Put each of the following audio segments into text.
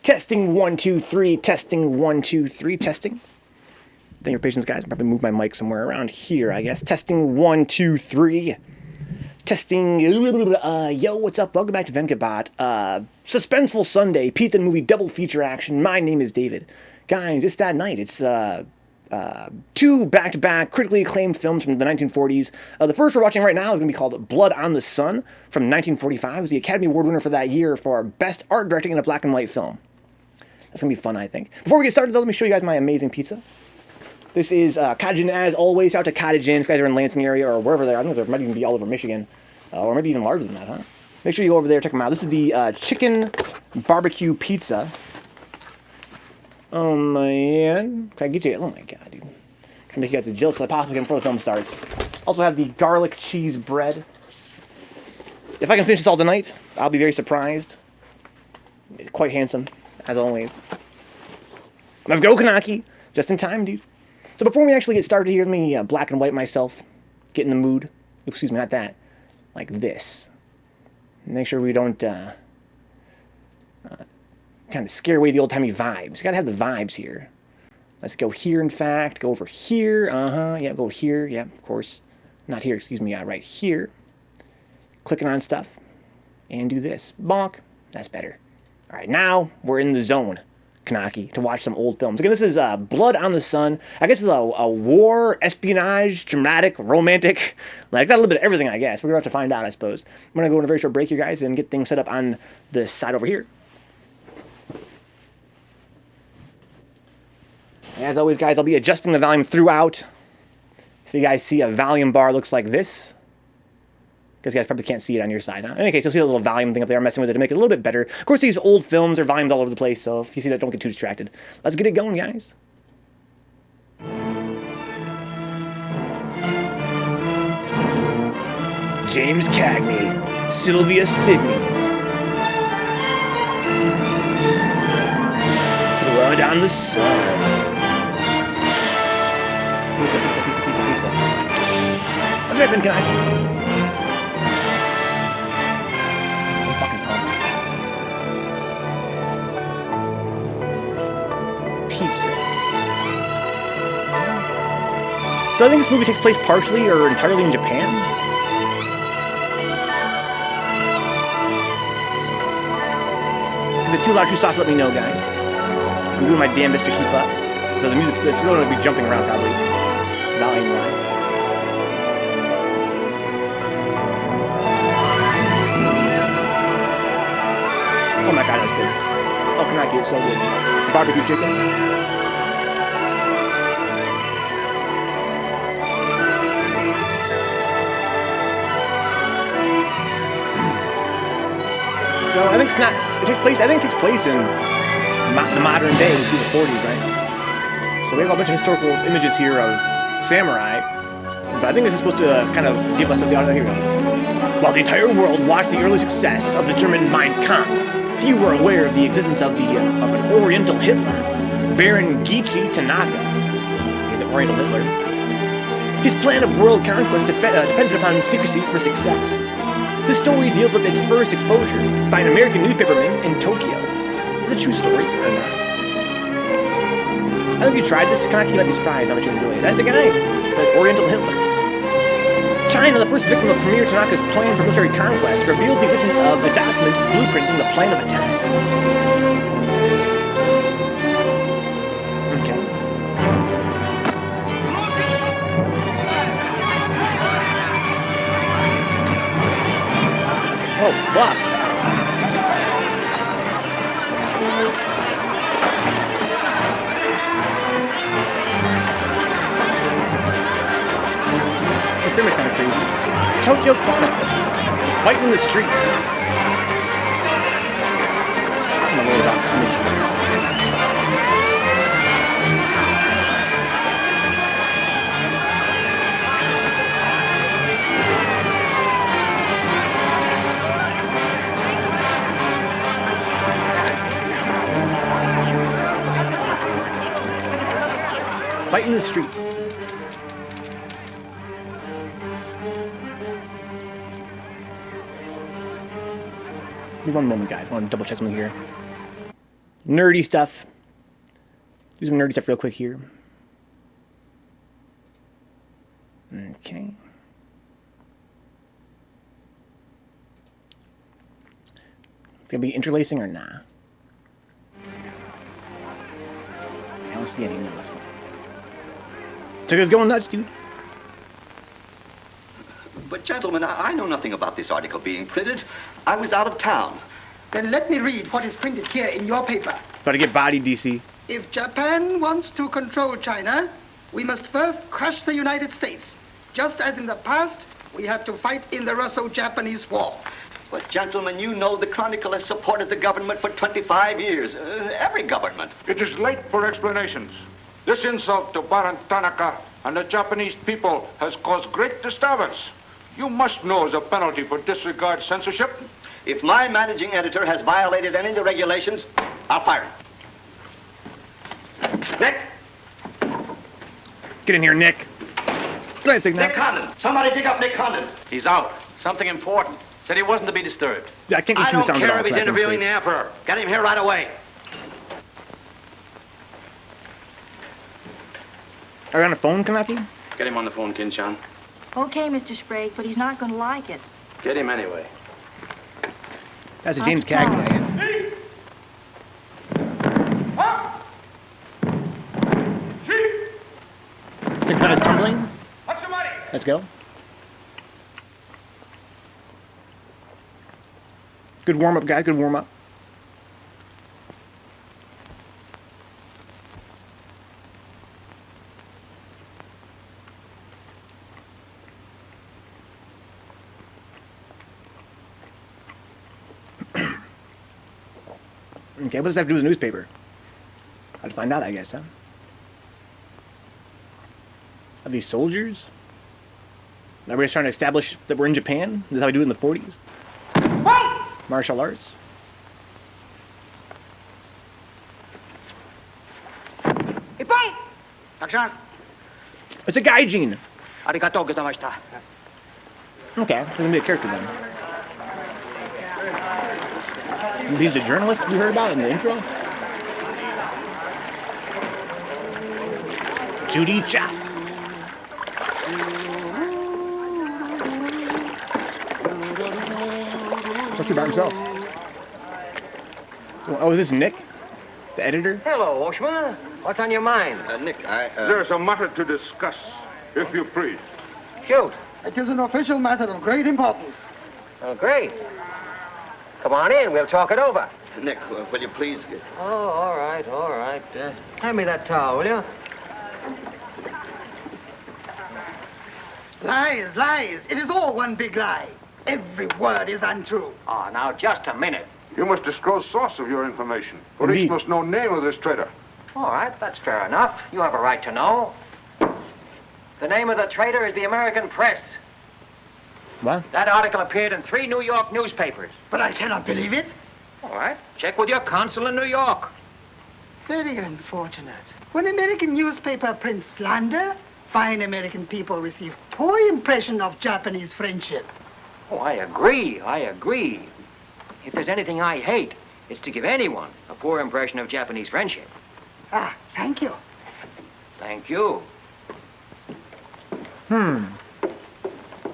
Testing 1, 2, 3. Testing 1, 2, 3. Testing. Thank you for your patience, guys. I'll probably move my mic somewhere around here, I guess. Testing 1, 2, 3. Testing. Yo, what's up? Welcome back to Vencabot. Suspenseful Sunday, pizza movie double feature action. My name is David. Guys, it's that night. It's two back-to-back critically acclaimed films from the 1940s. The first we're watching right now is going to be called Blood on the Sun from 1945. It was the Academy Award winner for that year for Best Art Directing in a Black and White Film. That's going to be fun, I think. Before we get started, though, let me show you guys my amazing pizza. This is Cottage Inn, as always. Shout out to Cottage Inn. If you guys are in Lansing area or wherever they are. I don't know if they might even be all over Michigan. Or maybe even larger than that, huh? Make sure you go over there, check them out. This is the chicken barbecue pizza. Oh, man. Can I get you? Oh, my God, dude. Can make you guys as jealous as I possibly can before the film starts. Also have the garlic cheese bread. If I can finish this all tonight, I'll be very surprised. Quite handsome, as always. Let's go, Kanaki. Just in time, dude. So before we actually get started here, let me black and white myself. Get in the mood. Oops, excuse me, not that. Like this. Make sure we don't kind of scare away the old-timey vibes. You gotta have the vibes here. Let's go here, in fact. Go over here. Yeah, go here. Yeah, of course. Not here, excuse me. Right here. Clicking on stuff. And do this. Bonk. That's better. All right, now we're in the zone, Kanaki, to watch some old films. Again, this is Blood on the Sun. I guess it's a war, espionage, dramatic, romantic. Like, got a little bit of everything, I guess. We're going to have to find out, I suppose. I'm going to go on a very short break here, guys, and get things set up on this side over here. As always, guys, I'll be adjusting the volume throughout. If you guys see a volume bar looks like this, because you guys probably can't see it on your side, huh? In any case, you'll see the little volume thing up there. I'm messing with it to make it a little bit better. Of course, these old films are volumes all over the place, so if you see that, don't get too distracted. Let's get it going, guys. James Cagney, Sylvia Sidney. Blood on the Sun. Pizza. Let's rip in, Kanaki. Pizza. So I think this movie takes place partially or entirely in Japan. If it's too loud, too soft, let me know, guys. I'm doing my damnedest to keep up. So the music's going to be jumping around probably, volume-wise. Oh my God, that's good. Oh, Kanaki, it's so good. Barbecue chicken. So I think it takes place in the modern day, which would be the 40s, right? So we have a bunch of historical images here of samurai, but I think this is supposed to kind of give us the audio. Here we go. While the entire world watched the early success of the German Mein Kampf, few were aware of the existence of an Oriental Hitler, Baron Gichi Tanaka. He's an Oriental Hitler. His plan of world conquest depended upon secrecy for success. This story deals with its first exposure by an American newspaperman in Tokyo. Is it a true story or not? I don't know if you tried this, Kanaki, you might be surprised how much you enjoy it. That's the guy, the Oriental Hitler. China, the first victim of Premier Tanaka's plan for military conquest, reveals the existence of a document blueprinting the plan of attack. Okay. Oh, fuck. This film is kind of crazy. Tokyo Chronicle is fighting in the streets. I'm gonna roll out a smidge here. Fighting in the streets. Give me one moment, guys. I want to double check something here. Nerdy stuff. Do some nerdy stuff real quick here. Okay. It's gonna be interlacing or nah? I don't see any. No, that's fine. Ticker's going nuts, dude. But gentlemen, I know nothing about this article being printed. I was out of town. Then let me read what is printed here in your paper. About to get bodied, DC. If Japan wants to control China, we must first crush the United States. Just as in the past, we have to fight in the Russo-Japanese War. But gentlemen, you know the Chronicle has supported the government for 25 years. Every government. It is late for explanations. This insult to Baron Tanaka and the Japanese people has caused great disturbance. You must know as a penalty for disregard censorship. If my managing editor has violated any of the regulations, I'll fire him. Nick! Get in here, Nick. Go ahead, Signal. Nick Condon! Somebody dig up Nick Condon! He's out. Something important. Said he wasn't to be disturbed. I can't I get you the don't sound care at all, if he's so I can interviewing say. the Emperor. Get him here right away. Are you on the phone, Kanaki? Get him on the phone, Kin-chan. Okay, Mr. Sprague, but he's not going to like it. Get him anyway. That's a James Cagney, I guess. Think about his tumbling? What's the money? Let's go. Good warm-up, guys. Good warm-up. Okay, what does that have to do with the newspaper? I'd find out, I guess, huh? Are these soldiers? Everybody's trying to establish that we're in Japan? This is how we do it in the 40s? Martial arts? It's a gaijin! Okay, he's gonna be a character then. He's a journalist we heard about in the intro? Judy Cha. What's he by himself? Oh, is this Nick? The editor? Hello, Oshma. What's on your mind? Nick, There's a matter to discuss, if you please. Shoot. It is an official matter of great importance. Oh, great. Come on in. We'll talk it over. Nick, will you please... Oh, all right, all right. Hand me that towel, will you? Lies, lies. It is all one big lie. Every word is untrue. Oh, now, just a minute. You must disclose source of your information. Police Indeed. must know name of this traitor. All right, that's fair enough. You have a right to know. The name of the traitor is the American Press. What? That article appeared in 3 New York newspapers. But I cannot believe it. All right, check with your consul in New York. Very unfortunate. When American newspaper prints slander, fine American people receive poor impression of Japanese friendship. Oh, I agree, I agree. If there's anything I hate, it's to give anyone a poor impression of Japanese friendship. Ah, thank you. Thank you.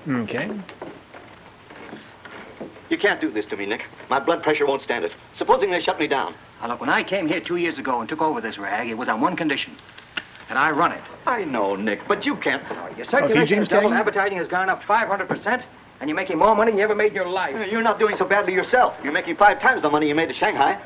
Okay. You can't do this to me, Nick. My blood pressure won't stand it. Supposing they shut me down. Now, look, when I came here 2 years ago and took over this rag, it was on one condition, that I run it. I know, Nick, but you can't... Your circulation James is double, Cagney? advertising has gone up 500%, and you're making more money than you ever made in your life. You're not doing so badly yourself. You're making 5 times the money you made at Shanghai.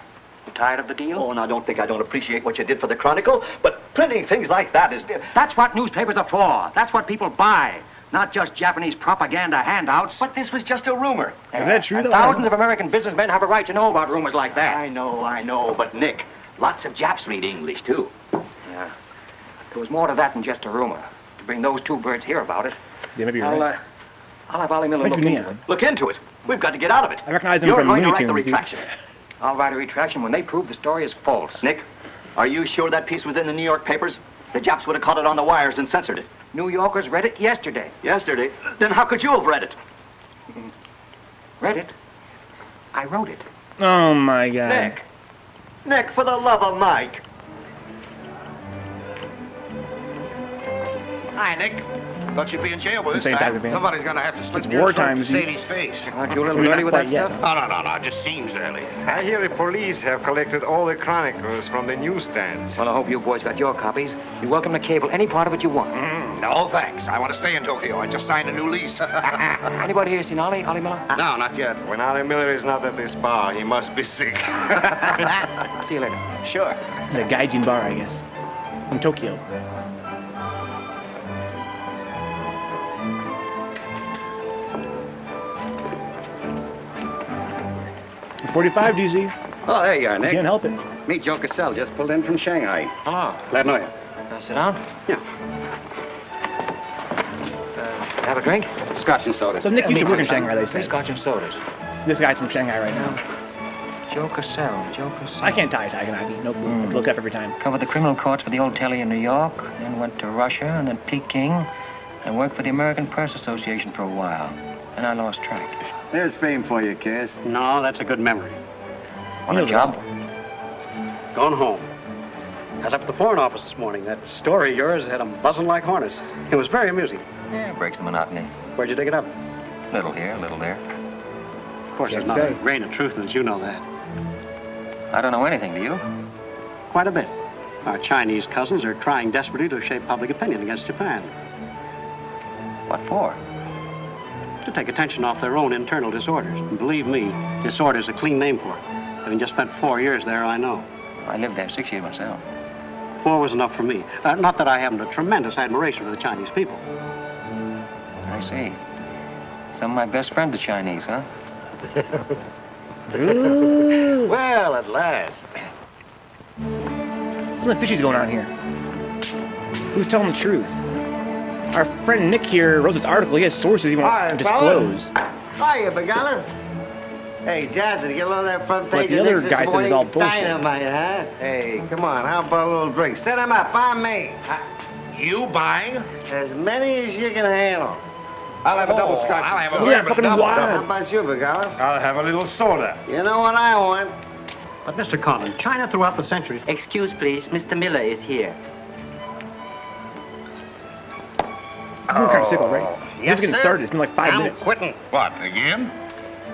You tired of the deal? Oh, and I don't think I don't appreciate what you did for the Chronicle, but printing things like that is... That's what newspapers are for. That's what people buy. Not just Japanese propaganda handouts. But this was just a rumor. Is that true, And though? I don't thousands know. of American businessmen have a right to know about rumors like that. I know, but Nick, lots of Japs read English, too. Yeah. There was more to that than just a rumor. To bring those 2 birds here about it. Yeah, maybe you're I'll, right. I'll have Ollie Miller Thank look you, into Neon. it. Look into it. We've got to get out of it. I recognize him You're from going to Looney write the Tunes, dude. retraction. I'll write a retraction when they prove the story is false. Nick, are you sure that piece was in the New York papers? The Japs would have caught it on the wires and censored it. New Yorkers read it yesterday. Yesterday? Then how could you have read it? Read it? I wrote it. Oh my god. Nick, Nick, for the love of Mike. Hi, Nick. Thought you'd be in jail with It's this the same time. type of thing. Somebody's gonna have to slip It's your war throat to times, dude. Sadie's face. Aren't you a little Maybe early not with that quite yet, stuff? No. It just seems early. I hear the police have collected all the chronicles from the newsstands. Well, I hope you boys got your copies. You're welcome to cable any part of it you want. No, thanks. I want to stay in Tokyo. I just signed a new lease. Anybody here seen Ollie Miller? No, not yet. When Ollie Miller is not at this bar, he must be sick. See you later. Sure. The gaijin bar, I guess, in Tokyo. It's 45, DZ. Oh, there you are, You Nick. can't help it. Meet Joe Cassell, just pulled in from Shanghai. Hello. Glad to know you. Sit down. Yeah. Have a drink? Scotch and soda. So Nick used to work in Three Shanghai, they say. scotch and sodas. This guy's from Shanghai right now. Joe Cassell. I can't tie Takanaki. No clue. Look up every time. Covered the criminal courts for the old telly in New York, then went to Russia and then Peking, and worked for the American Press Association for a while. And I lost track. There's fame for you, Cass. No, that's a good memory. On a job? Gone home. I was up at the Foreign Office this morning. That story of yours had them buzzing like hornets. It was very amusing. Yeah, breaks the monotony. Where'd you dig it up? Little here, little there. Of course, Can't there's not say. a grain of truth in it. You know that. I don't know anything, do you? Quite a bit. Our Chinese cousins are trying desperately to shape public opinion against Japan. What for? To take attention off their own internal disorders. And believe me, disorder's a clean name for it. Having just spent 4 years there, I know. I lived there 6 years myself. 4 was enough for me. Not that I haven't a tremendous admiration for the Chinese people. I see. Some of my best friends are Chinese, huh? Well, at last. What fishy's going on here? Who's telling the truth? Our friend Nick here wrote this article. He has sources he won't disclose. Hiya, Begala. Hey, Johnson, get along that front But page. the of other Nick's this guy says it's morning. all bullshit. Dynamite, huh? Hey, come on, how about a little drink? Set him up, on me. You buying? As many as you can handle. I'll have a double scotch. I'll have a Look at that fucking How wad. about you, Begala? I'll have a little soda. You know what I want? But, Mr. Conlon, China throughout the centuries... Excuse, please. Mr. Miller is here. We're kind of sick already. Yes, Just getting sir. started. It's been like 5 I'm minutes. quitting. What, again?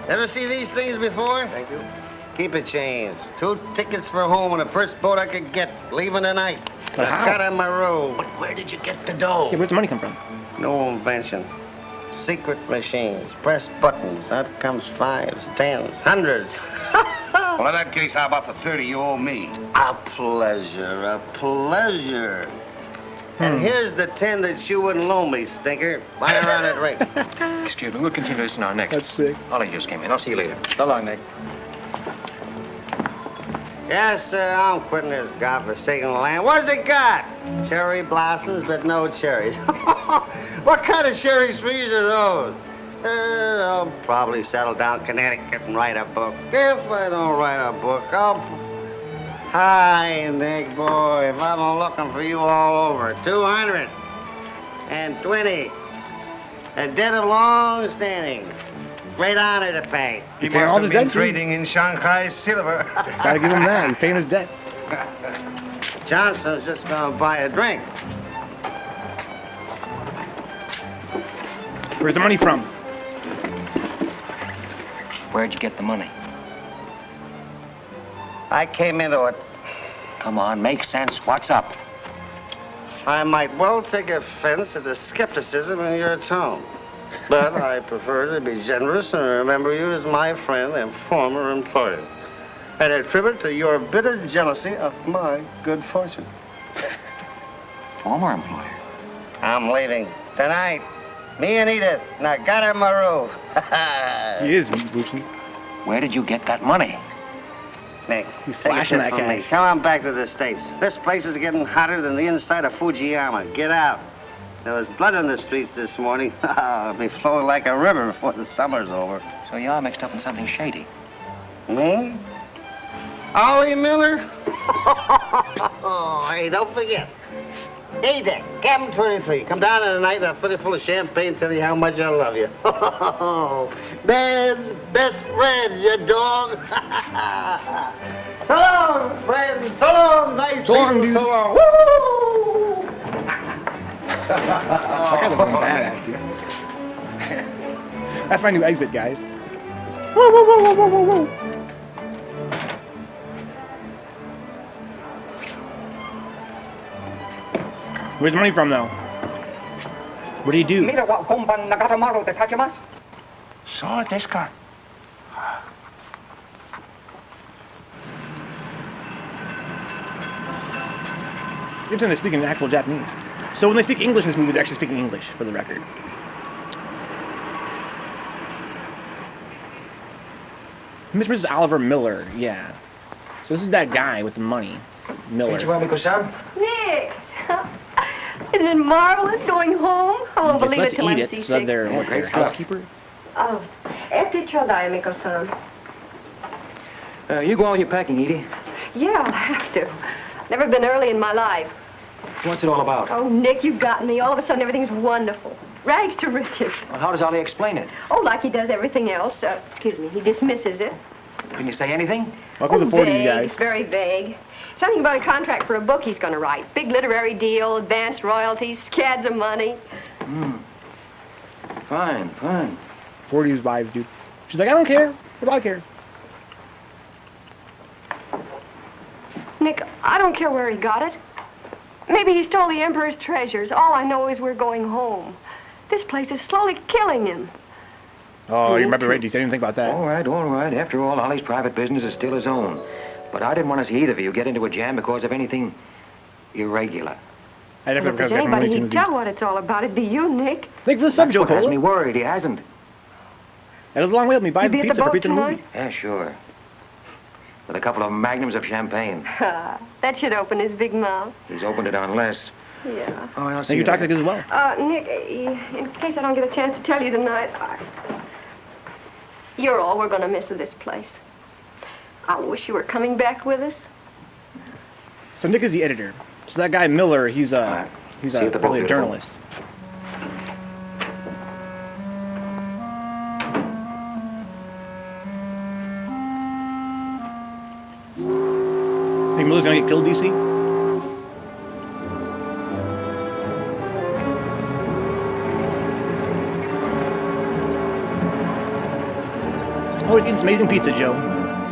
Ever see these things before? Thank you. Keep it changed. 2 tickets for home on the first boat I could get, leaving tonight. But how? Got on my road. But where did you get the dough? Yeah, where's the money come from? No invention. Secret machines. Press buttons. Out comes 5s, 10s, 100s. Well, in that case, how about the 30 you owe me? A pleasure, a pleasure. And here's the 10 that you wouldn't loan me, stinker. Buy around that rate. Excuse me, we'll continue this in our next. That's sick. Ollie just came in. I'll see you later. So long, Nick. Yes, sir, I'm quitting this godforsaken land. What's it got? Cherry blossoms, but no cherries. What kind of cherry trees are those? I'll probably settle down in Connecticut and write a book. If I don't write a book, I'll... Hi, Nick, boy. If I'm looking for you all over. 220. A debt of long standing. Great honor to pay. He paying all his debts. Trading in Shanghai silver. Gotta give him that. He's paying his debts. Johnson's just gonna buy a drink. Where's the money from? Where'd you get the money? I came into it. Come on, make sense. What's up? I might well take offense at the skepticism in your tone. But I prefer to be generous and remember you as my friend and former employer. And attribute to your bitter jealousy of my good fortune. Former employer. I'm leaving tonight. Me and Edith. Now got her my roof. He is Bucci. Where did you get that money? Nick, He's take a flashing tip that from me. cash. Come on back to the States. This place is getting hotter than the inside of Fujiyama. Get out. There was blood in the streets this morning. It'll be flowing like a river before the summer's over. So you're mixed up in something shady. Me? Ollie Miller? Hey, don't forget. Hey, Dick, Captain 23, come down tonight and I'll fill you full of champagne, tell you how much I love you. Man's best friend, you dog. So long, friends. So long, nice So long, people. dude. So long. Woo! That guy's a fucking badass, dude. That's my new exit, guys. Whoa, whoa, whoa, whoa, whoa, whoa, whoa. Where's the money from, though? What do you do? So, desu. Every time they speak in actual Japanese. So when they speak English in this movie, they're actually speaking English, for the record. Mrs. Oliver Miller, yeah. So this is that guy with the money, Miller. Nick! Isn't it marvelous going home? I won't Okay, so believe that's it till I Edith. see So that's their, what, their great stuff. housekeeper? Oh, ete chodai, Miko-san. You go all your packing, Edie. Yeah, I'll have to. Never been early in my life. What's it all about? Oh, Nick, you've got me. All of a sudden, everything's wonderful. Rags to riches. Well, how does Ollie explain it? Oh, like he does everything else. Excuse me, he dismisses it. Can you say anything? Welcome to the 40s, vague, guys. Very vague. Something about a contract for a book he's going to write. Big literary deal, advanced royalties, scads of money. Fine, fine. 40s vibes, dude. She's like, I don't care. What do I care? Nick, I don't care where he got it. Maybe he stole the Emperor's treasures. All I know is we're going home. This place is slowly killing him. Oh, you might be right. Do you say anything about that? All right, all right. After all, Ollie's private business is still his own. But I didn't want to see either of you get into a jam because of anything irregular. I If definitely there's forgot anybody that he'd tell what it's all about, it'd be you, Nick. Thank you for the sub, That's Joe what has Cola. me worried. He hasn't. That goes a long way with me. Buy You the be at the pizza for boat pizza in the tonight? movie. Yeah, sure. With a couple of magnums of champagne. That should open his big mouth. He's opened it on less. Yeah. Oh, I'll see Thank you you, Toxic, later. as well. Nick, in case I don't get a chance to tell you tonight, you're all we're going to miss of this place. I wish you were coming back with us. So Nick is the editor. So that guy Miller, he's See you at the probably a boat, journalist. Think Miller's gonna get killed, DC? Oh, he's eating some amazing pizza, Joe.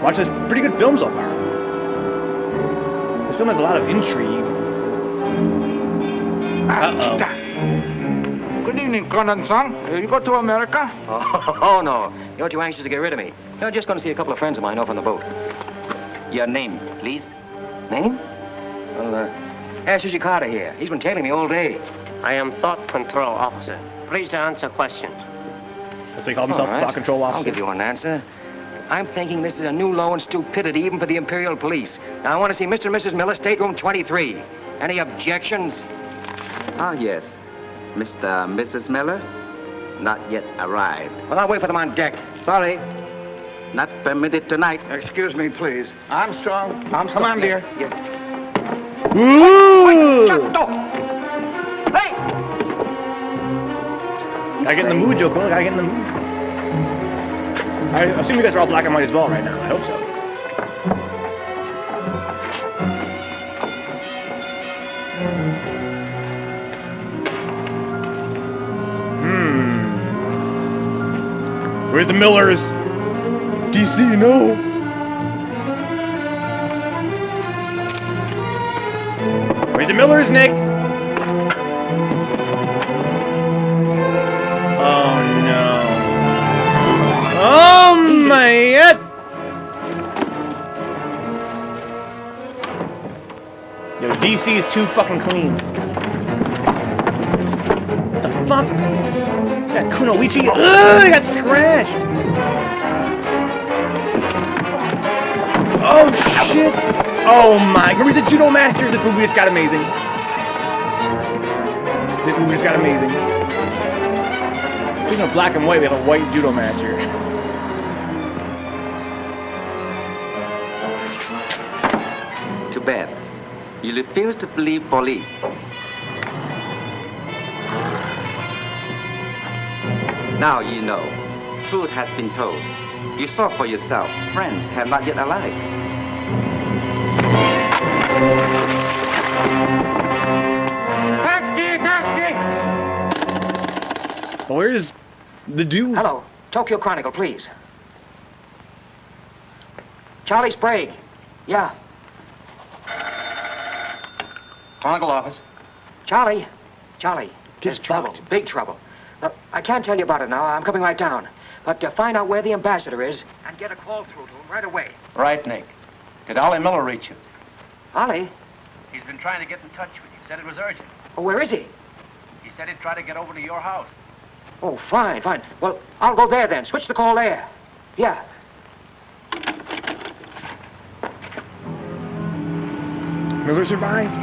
Watch this pretty good film so far. This film has a lot of intrigue. Uh-oh. Good evening, Conan-san. You go to America? Oh, no. You're too anxious to get rid of me. You're just going to see a couple of friends of mine off on the boat. Your name, please? Name? Well, ask Carter here. He's been tailing me all day. I am Thought Control Officer. Please to answer questions. That's what he called himself, All right. thought control I'll officer. give you an answer. I'm thinking this is a new low in stupidity even for the Imperial Police. Now, I want to see Mr. and Mrs. Miller, stateroom 23. Any objections? Ah, yes. Mr. and Mrs. Miller? Not yet arrived. Well, I'll wait for them on deck. Sorry. Not permitted tonight. Excuse me, please. Armstrong. Come on, dear. Yes. Ooh! Hey! Gotta get in the mood, Joe Cole. Gotta get in the mood. I assume you guys are all black and white as well right now. I hope so. Where's the Millers? DC, no. Where's the Millers, Nick? Oh no. Oh my god! Yo, DC is too fucking clean. The fuck? That Kunoichi, ugh, he got scratched. Oh shit! Oh my! Remember he's a judo master. This movie just got amazing. This movie just got amazing. Speaking of black and white, we have a white judo master. Too bad. You refuse to believe police. Now you know. Truth has been told. You saw for yourself. Friends have not yet arrived. Where's the dude? Hello. Tokyo Chronicle, please. Charlie Sprague. Yeah. Chronicle office. Charlie. Charlie. Get There's trouble. fucked. Big trouble. Look, I can't tell you about it now. I'm coming right down. But find out where the ambassador is and get a call through to him right away. Right, Nick. Did Ollie Miller reach you? Ollie? He's been trying to get in touch with you. Said it was urgent. Oh, where is he? He said he'd try to get over to your house. Oh, fine, fine. Well, I'll go there then. Switch the call there. Yeah. Miller survived.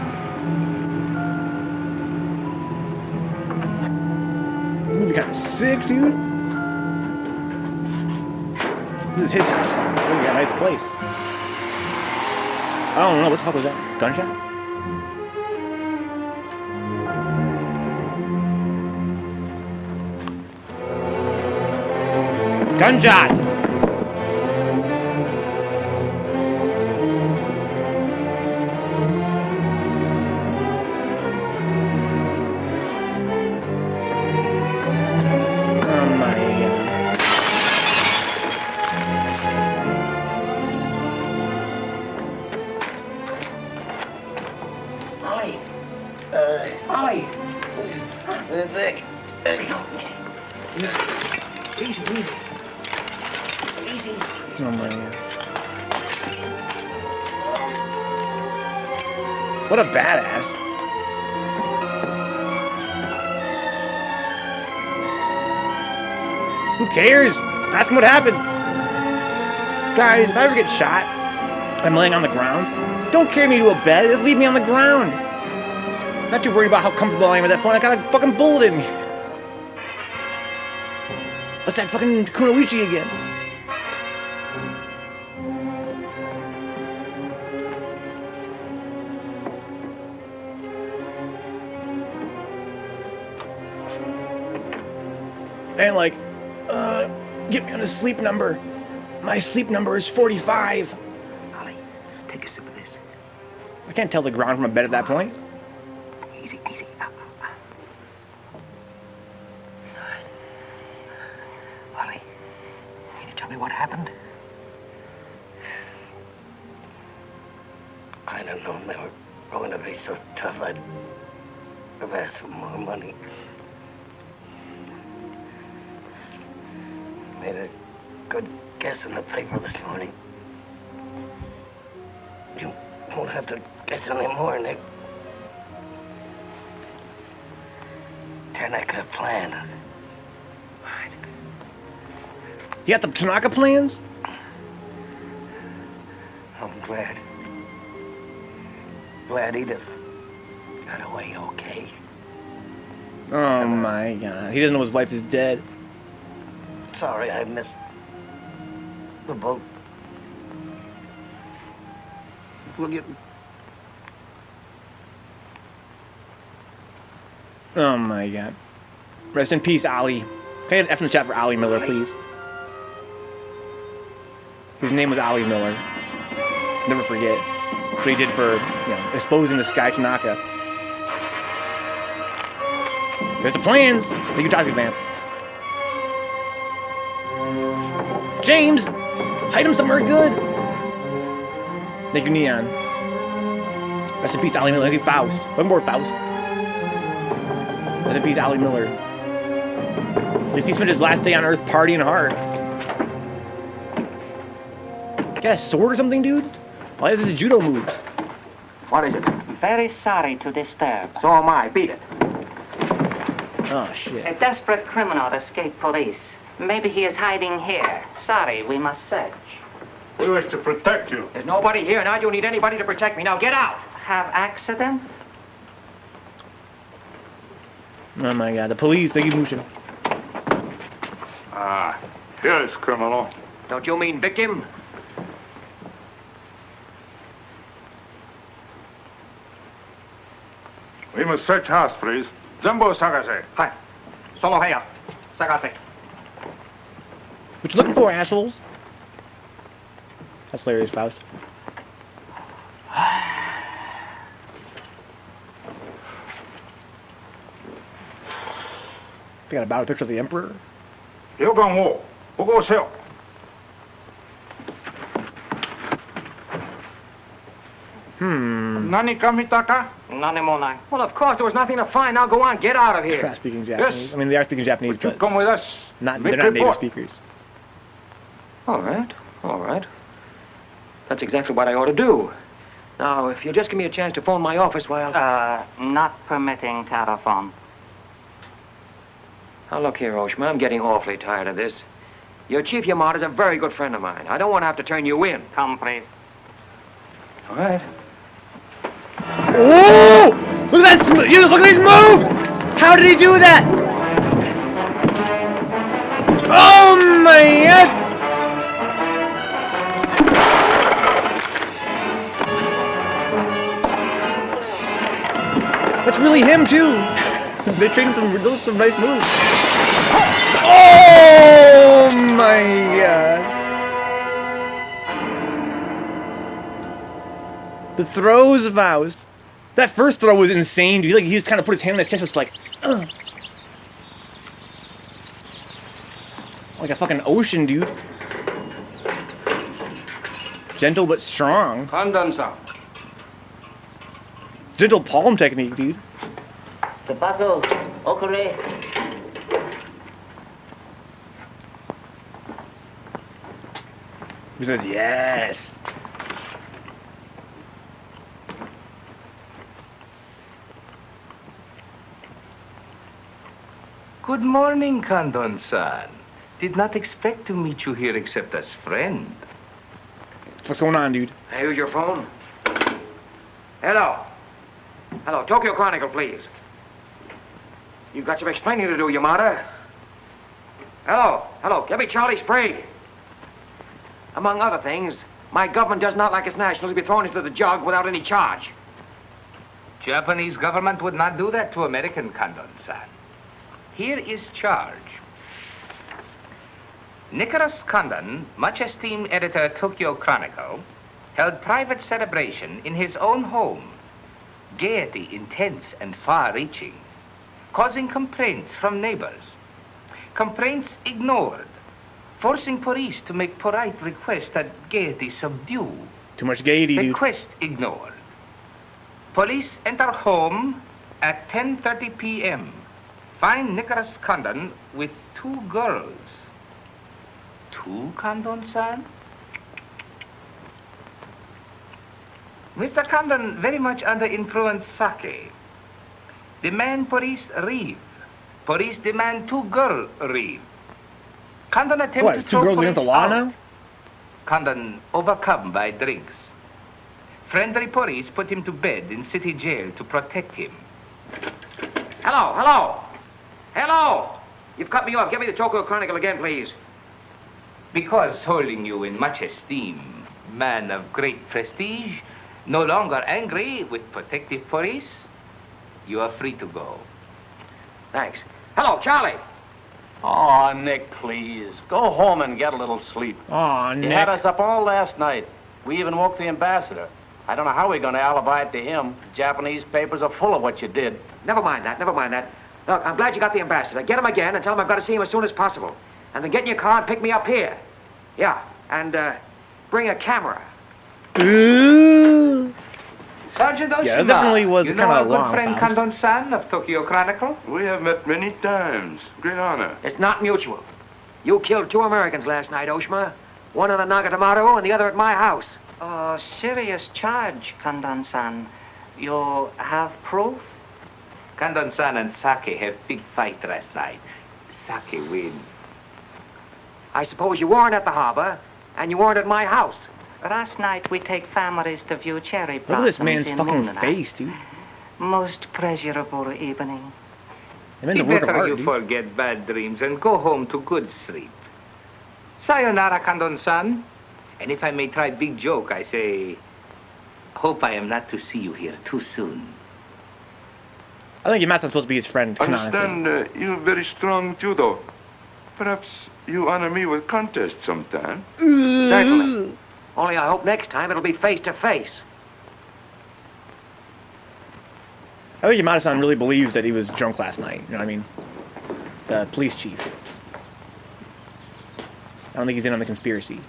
This movie kind of sick, dude. This is his house. Look, he got a nice place. I don't know. What the fuck was that? Gunshots? Gunshots! Oh my God. What a badass. Who cares? Ask him what happened. Guys, if I ever get shot, I'm laying on the ground, don't carry me to a bed, just leave me on the ground. Not too worried about how comfortable I am at that point. I got a fucking bullet in me. That's that fucking Kunoichi again. And like, get me on the sleep number. My sleep number is 45. Ollie, take a sip of this. I can't tell the ground from a bed at that point. Easy, easy. Ollie, can you tell me what happened? I don't know. They were going to be so tough, I'd have asked for more money. Made a good guess in the paper this morning. You won't have to guess anymore, Nick. Tanaka planned. You got the Tanaka plans? I'm glad. Glad Edith got away okay. Oh my God. He doesn't know his wife is dead. Sorry I missed the boat. We'll get... Oh my God. Rest in peace, Ollie. Can I get an F in the chat for Ollie Miller, please? His name was Ollie Miller. Never forget what he did for, exposing the Sky Tanaka. There's the plans. You can talk to Vamp. James! Hide him somewhere good! Thank you, Neon. Rest in peace, Ollie Miller. Thank you, Faust. One more, Faust. Rest in peace, Ollie Miller. At least he spent his last day on Earth partying hard. You got a sword or something, dude? Why is this judo moves? What is it? Very sorry to disturb. So am I. Beat it. Oh, shit. A desperate criminal escaped police. Maybe he is hiding here. Sorry, we must search. We wish to protect you. There's nobody here, and I don't need anybody to protect me. Now get out! Have accident? Oh my God, the police, they keep moving. Ah, here's criminal. Don't you mean victim? We must search house, please. Jumbo Sagase. Hi. Solo heya. Sagase. What you looking for, assholes? That's hilarious, Faust. They got a bow picture of the Emperor. Nani kamitaka? Nani monai. Well, of course, there was nothing to find. Now go on, get out of here. They're not speaking Japanese. Yes. I mean, they are speaking Japanese, but Come with us. they're Make not native report. speakers. All right, all right. That's exactly what I ought to do. Now, if you'll just give me a chance to phone my office while... Not permitting telephone. Now, look here, Oshma, I'm getting awfully tired of this. Your Chief Yamada's a very good friend of mine. I don't want to have to turn you in. Come, please. All right. Oh! Look at that! Look at these moves! How did he do that? Oh my god! That's really him too. They trained some nice moves. Oh my god! The throws of Faust. That first throw was insane, dude. Like, he just kind of put his hand on his chest, was like, ugh. Like a fucking ocean, dude. Gentle but strong. Gentle palm technique, dude. Tobacco, okare. He says, yes. Good morning, Kandon-san. Did not expect to meet you here except as friend. What's going on, dude? Hey, who's your phone? Hello. Hello, Tokyo Chronicle, please. You've got some explaining to do, Yamada. Hello, give me Charlie Sprague. Among other things, my government does not like its nationals to be thrown into the jug without any charge. Japanese government would not do that to American, Kandon-san. Here is charge. Nicholas Condon, much esteemed editor Tokyo Chronicle, held private celebration in his own home. Gaiety intense and far-reaching, causing complaints from neighbors. Complaints ignored, forcing police to make polite requests that Gaiety subdue. Too much gaiety, dude. Request ignored. Police enter home at 10:30 p.m. Find Nicholas Condon with 2 girls. 2, Condon-san? Mr. Condon very much under influence sake. Demand police leave. Police demand 2 girls leave. Condon attempt What, to is 2 throw girls against the police law out. now? Condon overcome by drinks. Friendly police put him to bed in city jail to protect him. Hello. You've cut me off. Give me the Tokyo Chronicle again, please. Because holding you in much esteem, man of great prestige, no longer angry with protective police, you are free to go. Thanks. Hello, Charlie. Oh, Nick, please. Go home and get a little sleep. Aw, He Nick. had us up all last night. We even woke the ambassador. I don't know how we're going to alibi it to him. The Japanese papers are full of what you did. Never mind that. Look, I'm glad you got the ambassador. Get him again and tell him I've got to see him as soon as possible. And then get in your car and pick me up here. Yeah, and bring a camera. Ooh. Sergeant Oshima, Yeah, it definitely was you kind know of our a good long friend fast. Condon-san of Tokyo Chronicle? We have met many times. Great honor. It's not mutual. You killed 2 Americans last night, Oshima. One in the Nagatomaru and the other at my house. Serious charge, Kandan-san. You have proof? Condon-san and Sake have big fight last night. Sake win. I suppose you weren't at the harbor, and you weren't at my house. Last night we take families to view cherry Look at blossoms this man's in fucking moonlight. face, dude. Most pleasurable evening. They meant the work of Better art, you dude. forget bad dreams and go home to good sleep. Sayonara, Condon-san. And if I may try big joke, I say, hope I am not to see you here too soon. I think Yamada's supposed to be his friend, canonically. Understand, you have very strong judo. Perhaps You honor me with contest sometime. Certainly. Only I hope next time it'll be face to face. I think Yamada-san really believes that he was drunk last night. You know what I mean? The police chief. I don't think he's in on the conspiracy.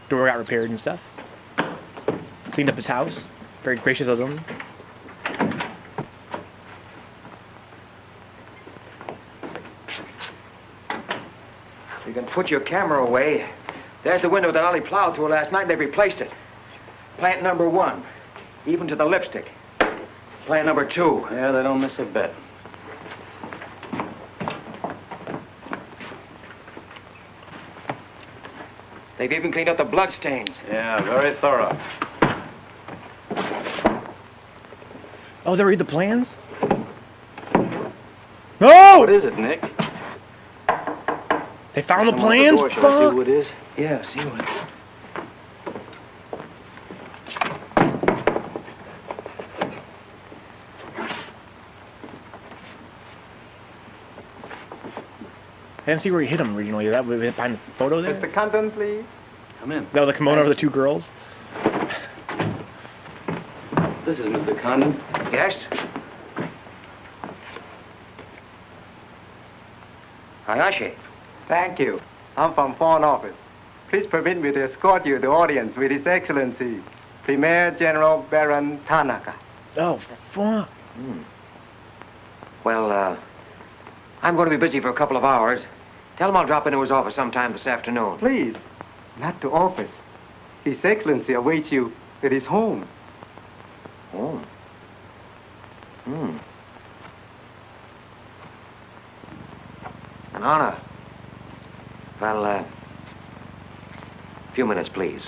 Door got repaired and stuff. Cleaned up his house. Very gracious of him. You can put your camera away. There's the window that Ollie plowed through last night and they replaced it. Plant number 1. Even to the lipstick. Plant number 2. Yeah, they don't miss a bit. They've even cleaned up the bloodstains. Yeah, very thorough. Oh, they read the plans? No! What is it, Nick? They found the Come out plans? door. Shall I Fuck! see who it is? Yeah, see who it is. I didn't see where he hit him originally. That would be behind the photo there? Mr. Condon, please. Come in. Is that the kimono of the 2 girls? This is Mr. Condon. Yes? Hayashi. Thank you. I'm from Foreign Office. Please permit me to escort you to the audience with His Excellency, Premier General Baron Tanaka. Oh, fuck. Well, I'm going to be busy for a couple of hours. Tell him I'll drop into his office sometime this afternoon. Please, not to office. His Excellency awaits you at his home. Home? An honor. Well, a few minutes, please.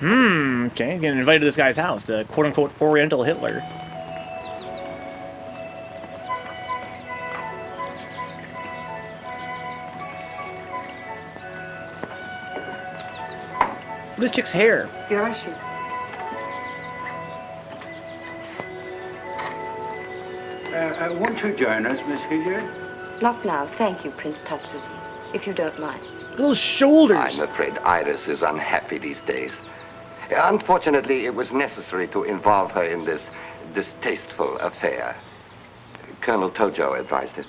Okay. Getting invited to this guy's house, the quote-unquote Oriental Hitler. Look at this chick's hair. Yoshi. Won't you join us, Miss Hilliard? Not now, thank you, Prince Tatsuki, if you don't mind. Those shoulders. I'm afraid Iris is unhappy these days. Unfortunately, it was necessary to involve her in this distasteful affair. Colonel Tojo advised it.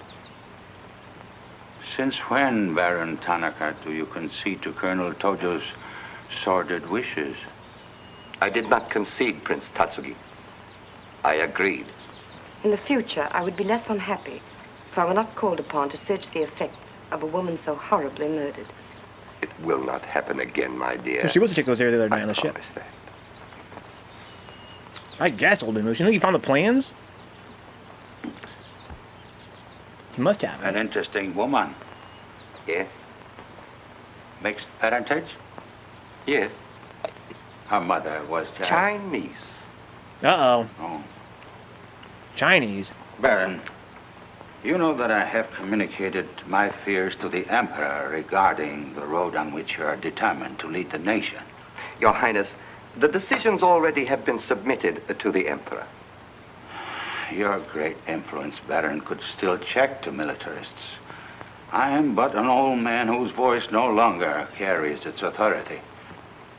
Since when, Baron Tanaka, do you concede to Colonel Tojo's sordid wishes? I did not concede, Prince Tatsugi. I agreed. In the future, I would be less unhappy if I were not called upon to search the effects of a woman so horribly murdered. It will not happen again, my dear. So she was to take those there the other night on the ship. That. I guess, Old Moose. You think he found the plans? He must have. An interesting woman. Yes? Mixed parentage? Yes. Her mother was Chinese. Uh-oh. Oh. Chinese. Baron, you know that I have communicated my fears to the Emperor regarding the road on which you are determined to lead the nation. Your Highness, the decisions already have been submitted to the Emperor. Your great influence, Baron, could still check to militarists. I am but an old man whose voice no longer carries its authority.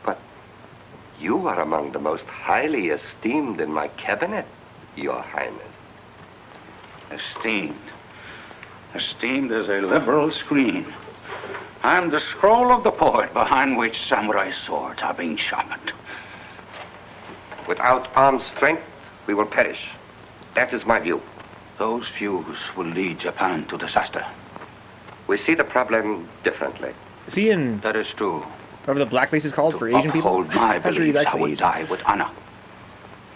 But you are among the most highly esteemed in my cabinet, Your Highness. Esteemed. Esteemed as a liberal screen. I am the scroll of the poet behind which samurai swords are being sharpened. Without armed strength, we will perish. That is my view. Those views will lead Japan to disaster. We see the problem differently. Is he in... That is true. Whatever the blackface is called for Asian people? Hold my I'm sure he's beliefs, I actually will Asian. die with honor.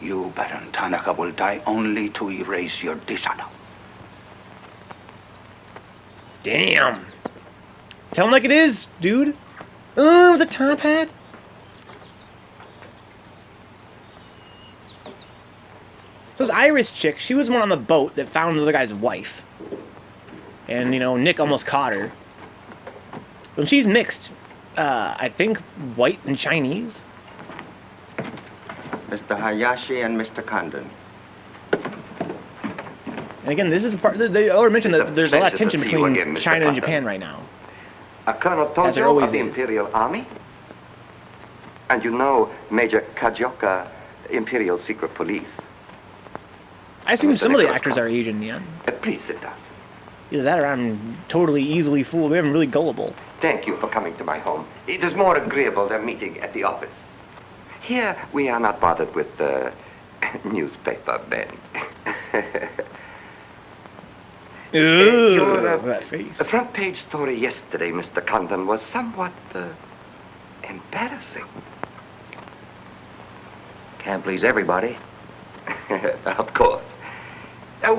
You, Baron Tanaka, will die only to erase your dishonor. Damn. Tell him like it is, dude. With a top hat. So this Irish chick, she was the one on the boat that found the other guy's wife. And, you know, Nick almost caught her. But she's mixed. I think white and Chinese. Mr. Hayashi and Mr. Condon. And again, this is a part. They already mentioned that there's a lot of tension between China and Japan right now. Colonel As there Tojo always of the is. Imperial Army? And you know Major Kajioka, Imperial Secret Police. I assume Mr. some of the Nicholas actors are Asian, yeah. Please sit down. Either that or I'm totally easily fooled. Maybe I'm really gullible. Thank you for coming to my home. It is more agreeable than meeting at the office. Here, we are not bothered with the newspaper men. That face. The front page story yesterday, Mr. Condon, was somewhat embarrassing. Can't please everybody. Of course.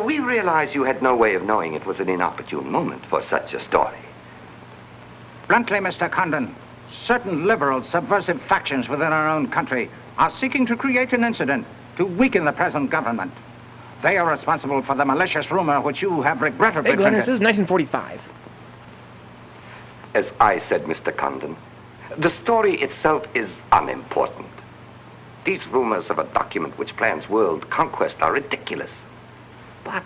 We realize you had no way of knowing it was an inopportune moment for such a story. Bluntly, Mr. Condon, certain liberal subversive factions within our own country are seeking to create an incident to weaken the present government. They are responsible for the malicious rumor which you have regrettably Hey, Glenn, printed. this is 1945. As I said, Mr. Condon, the story itself is unimportant. These rumors of a document which plans world conquest are ridiculous. But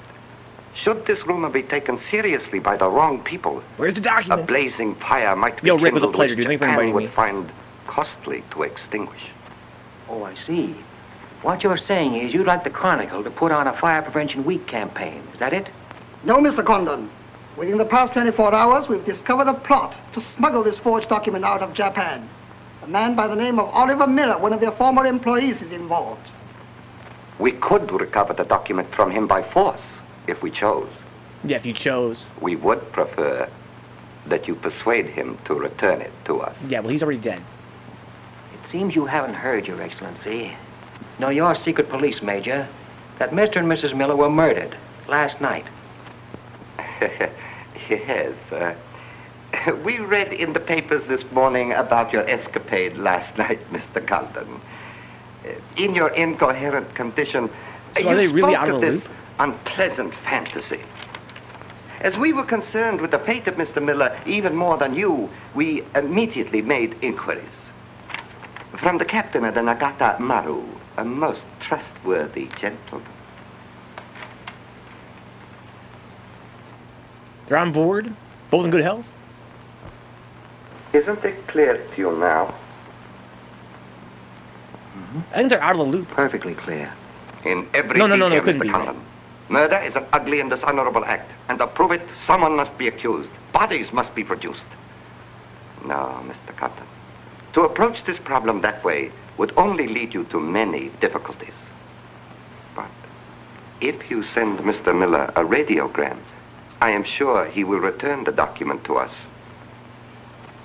should this rumor be taken seriously by the wrong people, where's the document? A blazing fire might be Yo, Rick, with a kindled pleasure, which dude. Thanks for Japan inviting would me. find costly to extinguish. Oh, I see. What you're saying is you'd like the Chronicle to put on a Fire Prevention Week campaign. Is that it? No, Mr. Condon. Within the past 24 hours, we've discovered a plot to smuggle this forged document out of Japan. A man by the name of Oliver Miller, one of their former employees, is involved. We could recover the document from him by force, if we chose. Yeah, if you chose. We would prefer that you persuade him to return it to us. Yeah, well, he's already dead. It seems you haven't heard, Your Excellency. No, you're secret police, Major, that Mr. and Mrs. Miller were murdered last night. Yes, we read in the papers this morning about your escapade last night, Mr. Condon. In your incoherent condition, So you are they really spoke out of the this loop? unpleasant fantasy. As we were concerned with the fate of Mr. Miller even more than you, we immediately made inquiries. From the captain of the Nagata Maru, a most trustworthy gentleman. They're on board, both in good health. Isn't it clear to you now? I think they're out of the loop. Perfectly clear. In every No, it detail, couldn't Mr. be Condon. right. Murder is an ugly and dishonorable act, and to prove it, someone must be accused. Bodies must be produced. No, Mr. Condon. To approach this problem that way would only lead you to many difficulties. But if you send Mr. Miller a radiogram, I am sure he will return the document to us.